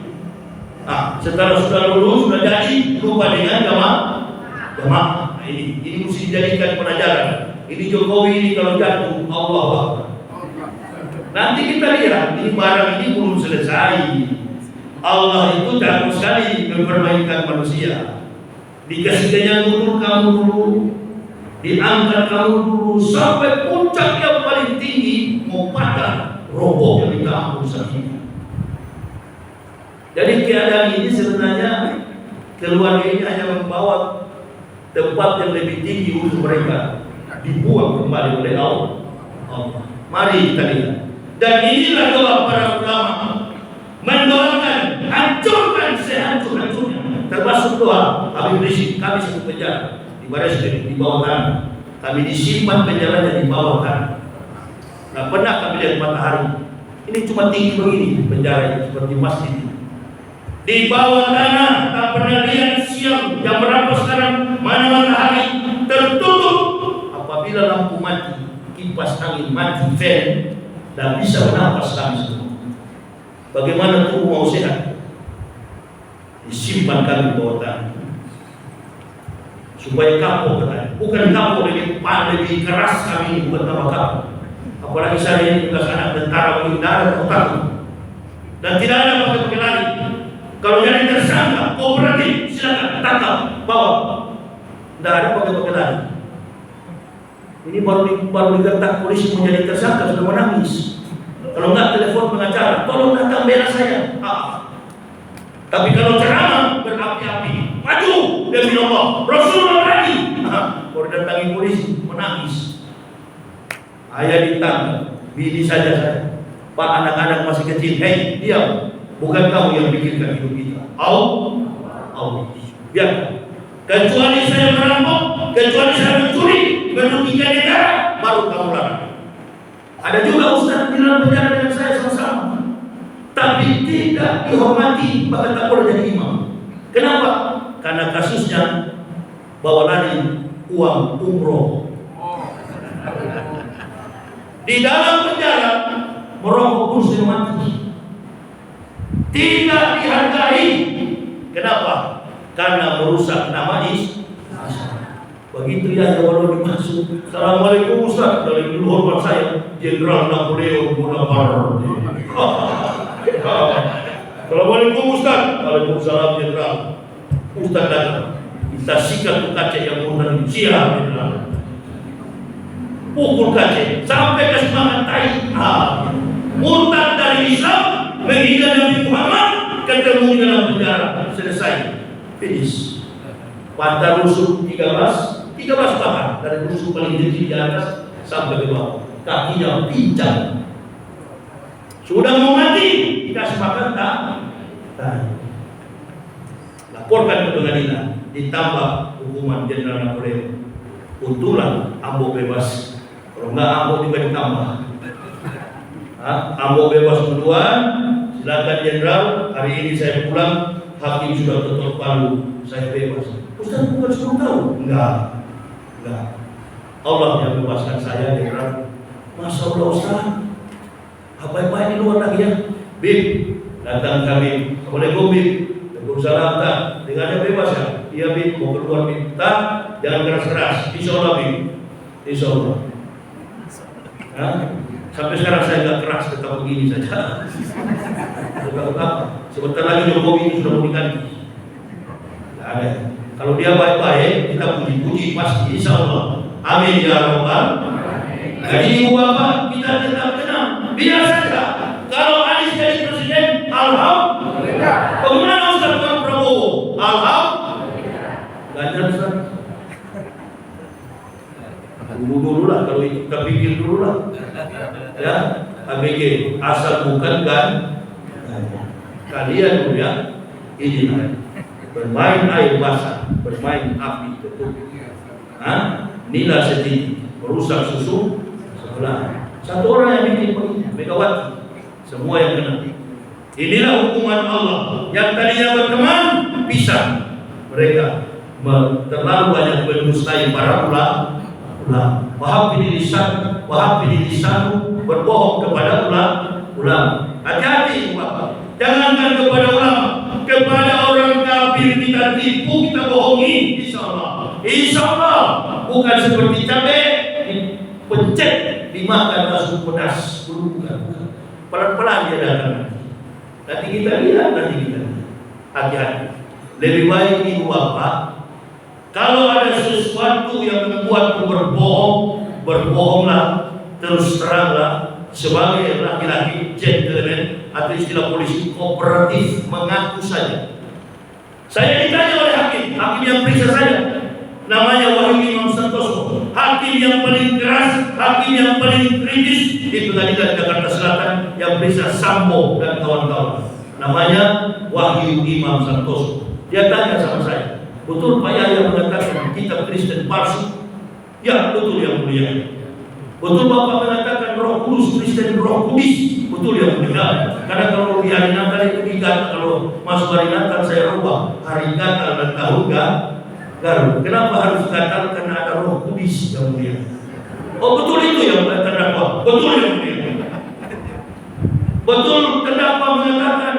Setelah sudah lulus, sudah jadi, lupa dengan jamaah. Ini mesti dijadikan pelajaran. Ini Jokowi ini kalau jatuh, Allah Akbar. Nanti kita lihat, ini barang ini belum selesai. Allah itu jago sekali mempermainkan manusia. Dikasihnya nurul kamu dulu, diangkat kamu dulu, sampai puncak yang paling tinggi, mau patah, roboh yang minta ampun sakit. Jadi keadaan ini sebenarnya keluarga ini hanya membawa tempat yang lebih tinggi untuk mereka, dibuang kembali oleh Allah. Mari kita lihat. Dan inilah doa para ulama, mendoakan hancurkan sehancur-hancurnya. Termasuk doa Habib Rizik, kami satu penjara di Bareskrim, di bawah tanah. Kami disimpan penjaranya di bawah tanah. Nah, pernah kami lihat matahari. Ini cuma tinggi begini penjara itu, seperti masjid. Di bawah tanah, tak pernah lihat siang jam berapa sekarang, mana matahari tertutup. Apabila lampu mati, kipas angin mati, fan, dan bisa bernapas kami semua. Bagaimana tubuh mau sehat? Disimpan kami di bawah tanah supaya kapok katanya. Bukan kapok, lebih keras kami, bukan tambah kapok. Apalagi saya ini bekas anak tentara menghindar takut. Dan tidak ada pakai lari. Kalau jadi tersangka, kooperatif, silakan tangkap, bawa. Tidak ada pakai lari. Ini baru digertak polisi mau jadi tersangka sudah menangis. Kalau enggak telepon pengacara, tolong datang bela saya. Tapi kalau ceramah berapi-api, maju demi Allah, Rasulullah lagi. Baru datangi polisi menangis. Ayah ditangkap, bini saja saya. Pak, anak-anak masih kecil, hei diam. Bukan kamu yang pikirkan hidup kita. Allah. Biar. Kecuali saya merampok, kecuali saya mencuri, merugikan negara, baru kamu larang. Ada juga ustaz di dalam penjara dengan saya sama-sama, tapi tidak dihormati, bahkan tak boleh jadi imam. Kenapa? Karena kasusnya bawa lari uang umroh. Di dalam penjara merokok pun sudah mati. Tidak dihargai. Kenapa? Karena merusak nama Islam. Begitu ya kalau dimasuk. Assalamualaikum Ustaz, dari dulu hormat saya Jenderal Napoleon Bonaparte. Assalamualaikum Ustaz. Waalaikumsalam Jenderal. Ustaz datang. Kita sikat ke kaca yang murtad siap Jenderal. Pukul kaca sampai ke semangat tai. Murtad dari Islam, menghina Nabi Muhammad, ketemu di dalam penjara, selesai. Finish. Pantai rusuk 13 bahkan dari rusuk paling tinggi di atas sampai ke bawah, kakinya pincang. Sudah mau mati, dikasih makan tak? Laporkan ke pengadilan, ditambah hukuman Jenderal Napoleon. Untunglah Ambo bebas. Kalau enggak Ambo juga ditambah. Ambo bebas duluan, silakan Jenderal. Hari ini saya pulang, hakim sudah ketok palu, saya bebas. Ustaz bukan 10 tahun? Enggak. Allah yang bebaskan saya, Jenderal. Masya Allah Ustaz, apa-apa di luar lagi ya? Bib, datang kami. Assalamualaikum Bib. Waalaikumsalam tak. Dengannya bebas ya? Iya Bib, mau keluar Bib. Tak, jangan keras-keras. Insya Allah Bib. Insya Allah. Sampai sekarang saya nggak keras, tetap begini saja. Sebentar lagi Jokowi itu sudah mau diganti. Nggak ada. Kalau dia baik-baik, kita puji-puji pasti. Insya Allah. Amin ya Rabbal. Jadi ibu bapak kita tetap tenang. Biar saja. Kalau Anies jadi presiden, alhamdulillah. Bagaimana Ustaz Prabowo? Alhamdulillah. Ganjar Ustaz. Dulu lah, kalau itu kita pikir dulu lah. Ya, ABG asal bukan kan. Kalian dulu ya. Ini bermain air basah, bermain api betul. Nila setinggi, merusak susu sebelah. Satu orang yang bikin begini, Megawati. Semua yang kena. Inilah hukuman Allah. Yang tadinya berteman, pisah. Mereka terlalu banyak mendustai para ulama. Wahab bin lisan berbohong kepada ulama. Hati-hati Bapak. Jangankan kepada ulama, kepada orang kafir kita tipu, kita bohongi. Insya Allah bukan seperti cabai dipencet, dimakan langsung pedas. Bukan. Pelan-pelan dia datang. Nanti kita lihat. Hati-hati. Lebih baik ibu bapak, kalau ada sesuatu yang membuatmu berbohonglah, terus teranglah. Sebagai laki-laki gentleman atau istilah polisi kooperatif, mengaku saja. Saya ditanya oleh hakim yang periksa saya, namanya Wahyu Imam Santoso, hakim yang paling keras, hakim yang paling kritis di Pengadilan Jakarta Selatan yang periksa Sambo dan kawan-kawan. Namanya Wahyu Imam Santoso. Dia tanya sama saya, betul Pak Yahya mengatakan kitab Kristen palsu? Ya betul yang mulia. Betul Bapak mengatakan Roh Kudus, Kristen Roh Kudus? Betul yang mulia. Karena kalau di hari Natal itu diganti, kalau masuk hari Natal saya rubah hari Natal dan tahun Garut. Kenapa harus Natal? Karena ada Roh Kudus yang mulia. Oh betul itu yang terdakwa. Betul yang mulia. Betul terdakwa mengatakan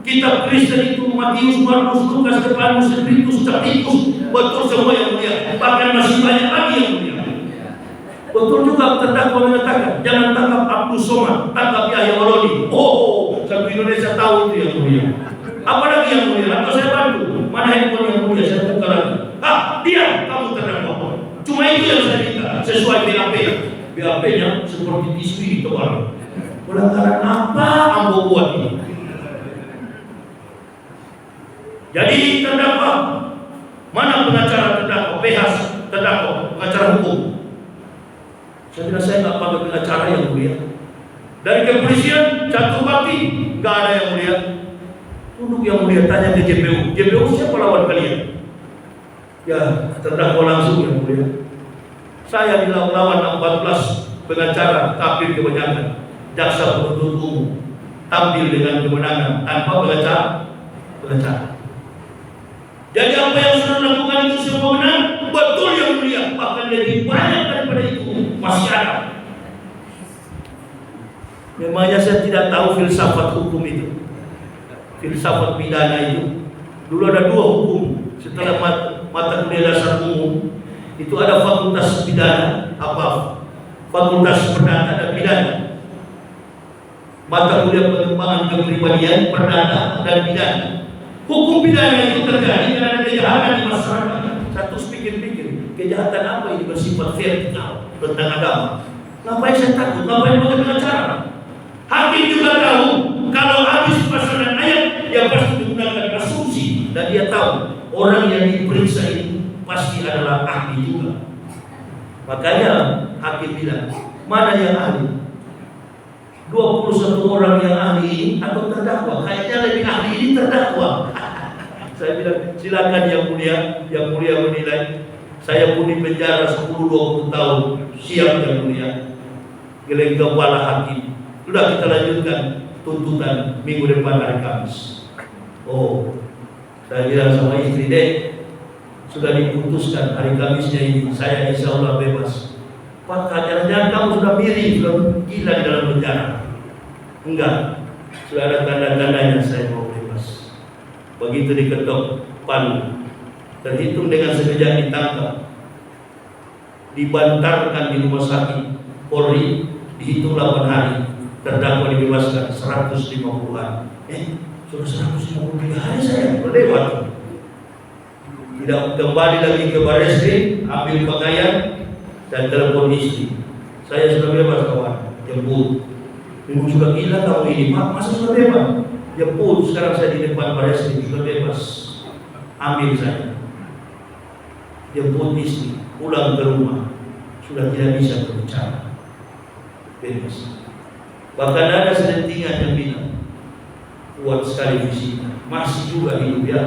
kitab Kristen itu Matius, Markus, Lukas, Stefanus, Spiritus, Tacitus. Betul semua yang mulia. Bahkan masih banyak lagi yang mulia. Betul juga terdakwa mengatakan jangan tangkap Abdul Somad, tangkap Yahya Walodi. Oh, satu Indonesia tahu itu yang mulia. Apalagi yang mulia? Atau saya bantu? Mana handphone yang mulia? Saya buka lagi. Diam, kamu terdakwa. Cuma Cuma itu yang saya minta sesuai BAP. BAP-nya seperti tisu tebal. Pelanggaran apa Ambo buat ini? Jadi terdakwa, mana pengacara terdakwa, PH terdakwa, pengacara hukum? Saya bilang saya nggak pakai pengacara yang mulia. Dari kepolisian jatuh mati, nggak ada yang mulia. Tunduk yang mulia, tanya ke JPU. JPU siapa lawan kalian? Ya terdakwa langsung yang mulia. Saya bilang lawan 14 pengacara, tapi kebanyakan. Jaksa penuntut umum tampil dengan kemenangan tanpa pengacara. Jadi apa yang sudah dilakukan itu semua benar, betul yang mulia, bahkan lebih banyak daripada itu masih ada. Memangnya saya tidak tahu filsafat hukum itu, filsafat pidana itu. Dulu ada 2 hukum setelah mata kuliah dasar umum itu ada fakultas pidana, fakultas perdata dan pidana. Mata kuliah pengembangan kepribadian, perdata dan pidana. Hukum pidana itu terjadi karena kejahatan di masyarakat. Satu pikir-pikir, kejahatan apa ini bersifat vertikal tentang agama? Ngapain saya takut? Ngapain pakai pengacara? Hakim juga tahu kalau habis pasal dan ayat dia pasti menggunakan asumsi dan dia tahu orang yang diperiksa ini pasti adalah ahli juga. Makanya hakim bilang, mana yang ahli? 21 orang yang ahli atau terdakwa? Kayaknya lebih ahli ini terdakwa. Saya bilang silakan yang mulia menilai. Saya pun di penjara 10-20 tahun, siap yang mulia. Geleng kepala hakim. Sudah kita lanjutkan tuntutan minggu depan hari Kamis. Oh, saya bilang sama istri, dek, sudah diputuskan hari Kamisnya ini, saya insya Allah bebas. Pak, jangan-jangan kamu sudah miring, sudah gila di dalam penjara. Enggak, sudah ada tanda-tandanya saya mau bebas. Begitu diketok palu, terhitung dengan sekejap ditangkap, dibantarkan di rumah sakit Polri, dihitung 8 hari, terdakwa dibebaskan 150-an. Sudah 153 hari saya berlewat. Tidak kembali lagi ke Barreskrim, ambil pakaian dan telepon istri. Saya sudah bebas kawan, jemput. Ibu sudah gila kamu ini, masa sudah bebas? Jemput, sekarang saya di depan Barreskrim, sudah bebas. Ambil saya. Jemput istri, pulang ke rumah, sudah tidak bisa berbicara. Bebas. Bahkan ada selentingan yang bilang, kuat sekali visinya, masih juga hidup ya.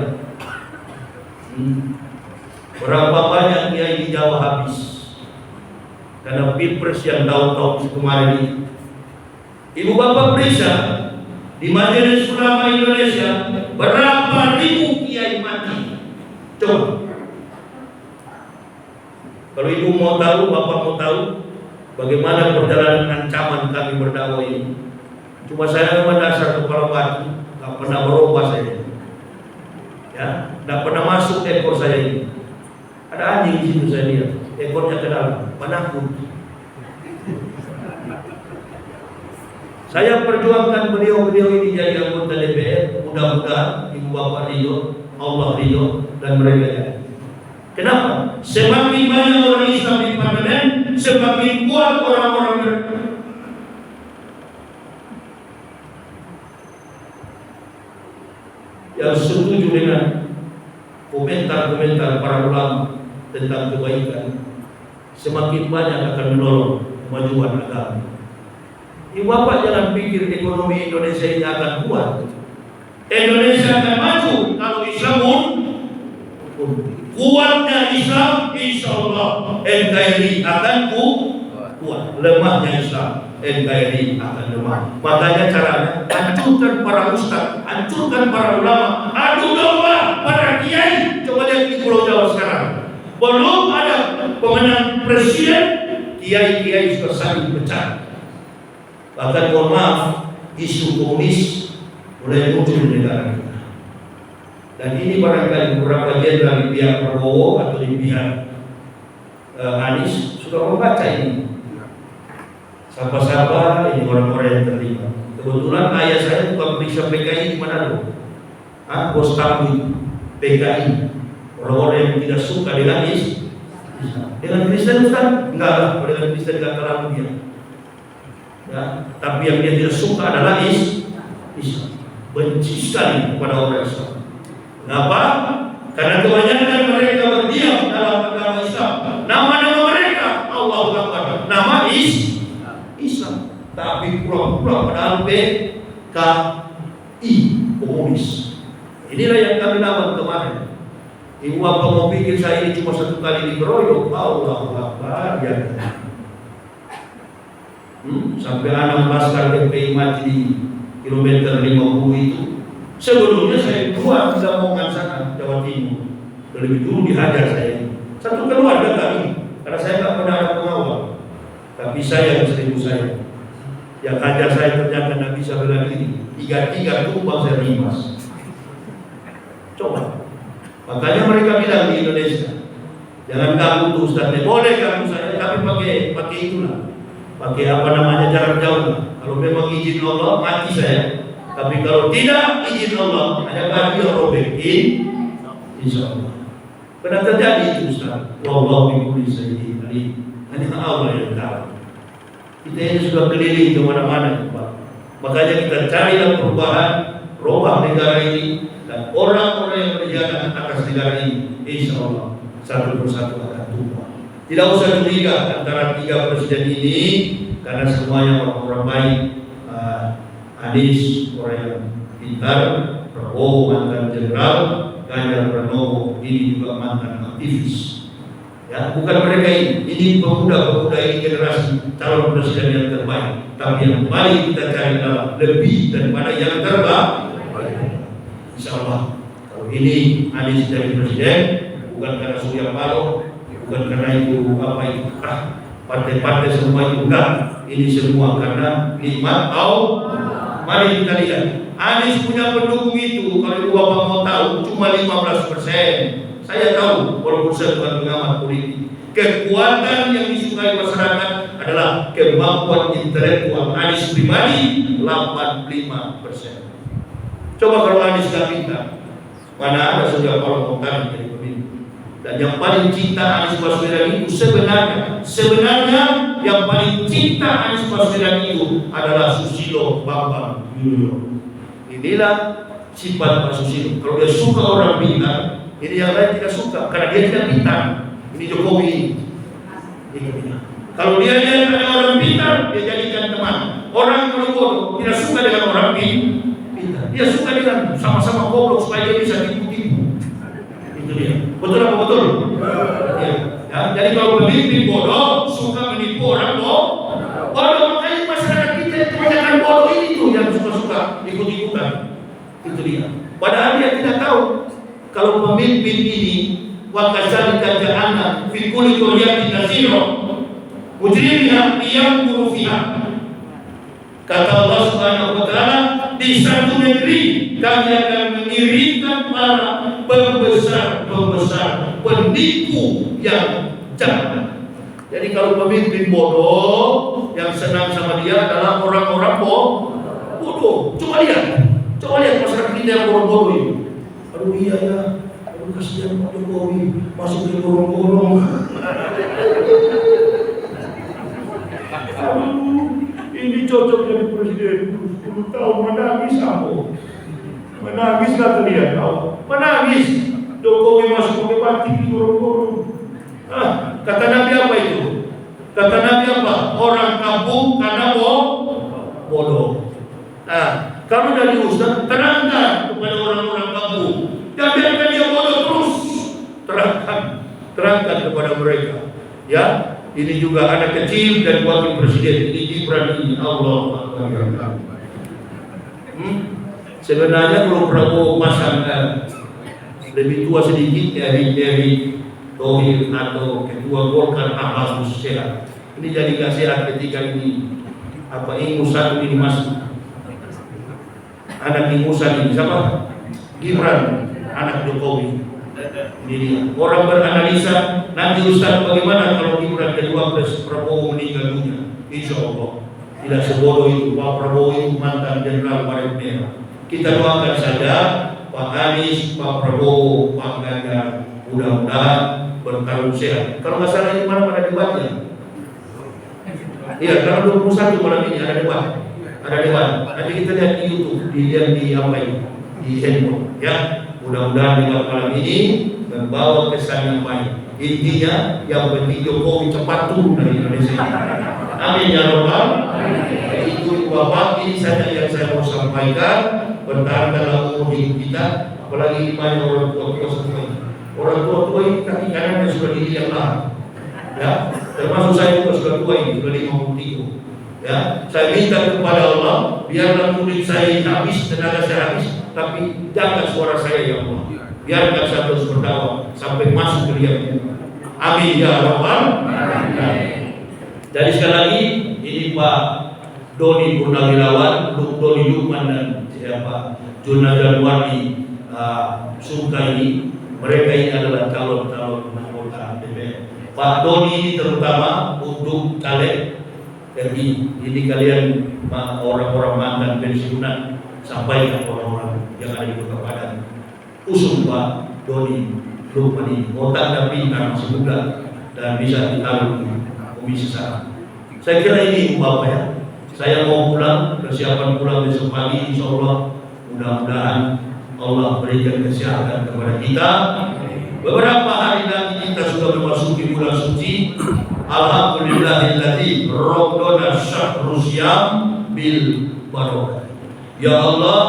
Berapa banyak kiai di Jawa habis karena pilpres yang tahun-tahun kemarin ini. Ibu bapak periksa di Majelis Ulama Indonesia berapa ribu kiai mati. Coba. Kalau ibu mau tahu, bapak mau tahu bagaimana perjalanan ancaman kami berdakwah ini. Cuma saya memang dasar kepala batu, tak pernah berubah saya. Ya, tak pernah masuk ekor saya ini. Ada anjing di situ saya lihat, ekornya ke dalam, penakut. Saya perjuangkan beliau-beliau ini jadi anggota DPR. Mudah-mudahan ibu bapak ridho, Allah ridho, dan mereka ya. Kenapa? Semakin banyak orang Islam di parlemen, semakin kuat orang-orang yang setuju dengan komentar-komentar para ulama tentang kebaikan. Semakin banyak akan menolong kemajuan agama. Ibu bapak jangan pikir ekonomi Indonesia ini akan kuat. Indonesia akan maju kalau Islam kuatnya Islam, insya Allah NKRI akan kuat. Lemahnya Islam, NKRI akan lemah. Makanya caranya hancurkan para ustaz, hancurkan para ulama, adu domba para kiai. Coba lihat di Pulau Jawa sekarang, belum ada pemenang presiden, kiai-kiai sudah saling pecah. Bahkan mohon maaf, isu komunis mulai muncul di negara kita. Dan ini barangkali beberapa jenderal di pihak Prabowo atau di pihak Anies sudah membaca ini. Siapa-siapa ini orang-orang yang terlibat. Kebetulan ayah saya bukan periksa PKI di Manado, bos kami PKI, orang-orang yang tidak suka dengan Dengan Kristen Ustaz? Enggak lah, dengan Kristen enggak terlalu dia. Ya, tapi yang dia tidak suka adalah Islam. Benci sekali kepada orang Islam. Kenapa? Karena kebanyakan mereka berdiam dalam agama Islam. Nama-nama mereka Allahu Akbar. Nama Islam. Tapi pura-pura padahal PKI komunis. Inilah yang kami lawan kemarin. Ibu bapak mau pikir saya ini cuma satu kali dikeroyok, Allahu Akbar ya. Sampai anak laskar FPI mati di kilometer 50 itu. Sebelumnya saya keluar ke Lamongan sana, Jawa Timur. Lebih dulu dihajar saya. Satu keluarga kami, karena saya tak pernah ada pengawal. Tapi saya dan seribu saya. Yang hajar saya ternyata tidak bisa bela diri. 3-3 tumbang saya rimas. Coba. Makanya mereka bilang di Indonesia, jangan ganggu tuh Ustaz. Boleh ganggu saya, tapi pakai itulah. Pakai apa namanya, jarak jauh. Kalau memang izin Allah, mati saya. Tapi kalau tidak izin Allah, hanya bagi yang robek. Insyaallah. Pernah terjadi itu Ustaz. Wallahu bi kulli syai'in alim. Hanya Allah yang tahu. Kita ini sudah keliling ke mana-mana, Pak. Makanya kita carilah perubahan, robah negara ini, dan orang-orang yang berjalan atas negara ini, insyaallah satu persatu akan tumpah. Tidak usah curiga antara 3 presiden ini, karena semuanya orang-orang baik. Anies orang yang pintar, Prabowo mantan jenderal, Ganjar Pranowo ini juga mantan aktivis. Ya, bukan mereka ini pemuda-pemuda ini generasi calon presiden yang terbaik. Tapi yang paling kita cari adalah lebih daripada yang terbaik. Insyaallah kalau ini Anies jadi presiden, bukan karena Surya Paloh, bukan karena itu partai-partai semua itu enggak. Ini semua karena nikmat Allah. Mari kita lihat, Anies punya pendukung itu, kalau Bapak mau tahu, cuma 15%. Saya tahu, walaupun saya bukan pengamat politik. Kekuatan yang disukai masyarakat adalah kemampuan intelektual Anies pribadi, 85%. Coba kalau Anies gak minta, mana ada sudah kalau mau kami jadi pemimpin. Dan yang paling cinta Anies Baswedan itu sebenarnya yang paling cinta Anies Baswedan itu adalah Susilo Bambang Yudhoyono. Inilah sifat Pak Susilo. Kalau dia suka orang pintar, ini yang lain tidak suka karena dia tidak pintar. Ini Jokowi. Kalau dia lihat ada orang pintar, dia jadikan teman. Orang kalau bodoh tidak suka dengan orang pintar. Dia suka dengan sama-sama goblok supaya dia bisa tipu-tipu. Itu dia. Betul apa betul? Ya. Jadi kalau pemimpin bodoh suka menipu orang bodoh, makanya masyarakat kita itu kebanyakan bodoh ini tuh yang suka-suka ikut-ikutan. Itu dia. Padahal dia tidak tahu kalau pemimpin ini wakazalika ja'alna fi kulli qaryatin nazira mujrimina yamkuru fiha. Kata Allah Subhanahu wa taala, di satu negeri kami akan mengirimkan para pembesar penipu yang jahat. Jadi kalau pemimpin bodoh, yang senang sama dia adalah orang-orang bodoh. Coba lihat masyarakat kita yang bodoh ini. Aduh iya ya, aduh kasihan Pak Jokowi masuk ke gorong-gorong. Ini cocok jadi presiden. 10 tahun menangis aku. Menangislah terlihat kau. Menangis. Jokowi masuk ke batik di gorong-gorong. Kata Nabi apa itu? Kata Nabi apa? Orang kampung karena bodoh. Kalau dari Ustaz, terangkan kepada orang-orang kampung. Jangan biarkan dia bodoh terus. Terangkan kepada mereka. Ya, ini juga anak kecil dan wakil presiden. Ini Gibran ini. Allah Akbar. Sebenarnya kalau Prabowo pasang lebih tua sedikit dari Thohir atau ketua Golkar Ahmad Sehat. Ini jadi gak sehat ketika ini Ingusan ini masuk. Anak Ingusan ini siapa? Gibran, anak Jokowi. Ini dia. Orang beranalisa nanti Ustaz bagaimana kalau Gibran kedua Prabowo meninggal dunia. Insya Allah tidak sebodoh itu. Pak Prabowo itu mantan jenderal Baret Merah. Kita doakan saja Pak Anies, Pak Prabowo, Pak Ganjar, mudah-mudahan berkarun sehat. Kalau nggak salah ini malam ada debatnya. Iya, tanggal 21 malam ini ada debat. Ada debat. Nanti kita lihat di YouTube, dilihat di apa ini, di handphone. Ya, mudah-mudahan debat malam ini membawa kesan yang baik. Intinya yang penting Jokowi cepat turun dari Indonesia. Amin ya Rabbal. Itu Bapak, ini saja yang saya mau sampaikan. Bertahan dalam umur hidup kita, apalagi banyak orang tua semua ini. Orang tua ini kaki kanannya sudah dilihat lah. Ya, termasuk saya juga sudah tua ini, sudah 53. Ya, saya minta kepada Allah, biarlah kulit saya habis, tenaga saya habis, tapi jaga suara saya ya Allah. Biarkan saya terus berdakwah sampai masuk ke dia. Amin ya Rabbal. Jadi sekali lagi ini Pak Doni Purnawirawan, Doni Lukman dan siapa Junadar Warni Sungka ini, mereka ini adalah calon-calon anggota DPR. Pak Doni ini terutama untuk caleg RI. Ini kalian orang-orang mantan pensiunan, sampaikan orang-orang yang ada di Kota Padang. Usung Pak Doni Lukman ini, otak dan pintar, masih muda dan bisa ditaruh di komisi sana. Saya kira ini Bapak ya. Saya mau pulang, persiapan pulang besok pagi, insya Allah. Mudah-mudahan Allah berikan kesehatan kepada kita. Beberapa hari lagi kita sudah memasuki bulan suci. Alhamdulillahilladzi Ramadana syahrul syam bil barakah. Ya Allah,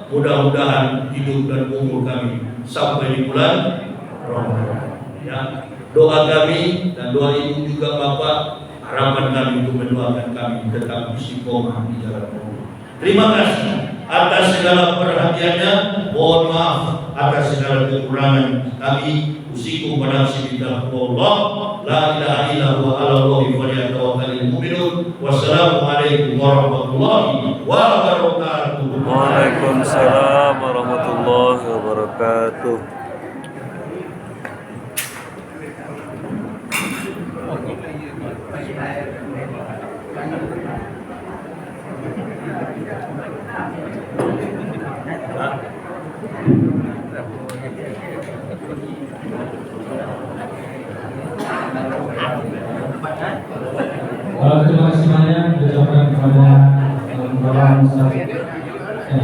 mudah-mudahan hidup dan umur kami sampai di bulan Ramadan. Ya, doa kami dan doa ibu juga Bapak, harapan kami untuk mendoakan kami tetap istiqomah di jalan Allah. Terima kasih atas segala perhatiannya. Mohon maaf atas segala kekurangan kami. Usikum pada sibita Allah. La ilaha illallah Allahi falyatawakkalul mu'minun. Wassalamualaikum warahmatullahi wabarakatuh.
Waalaikumsalam warahmatullahi wabarakatuh.
Terima kasih banyak diucapkan kepada Bapak Ustaz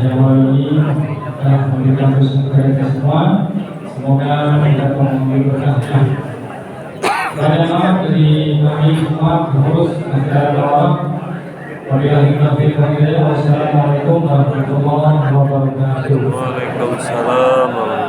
Jamal ini telah memberikan dukungan kepada kita semua. Semoga kita mengambil berkah. Pada maaf dari kami semua pengurus acara doa. Wabillahi taufiq wal hidayah. Wassalamualaikum warahmatullahi wabarakatuh.
Waalaikumsalam.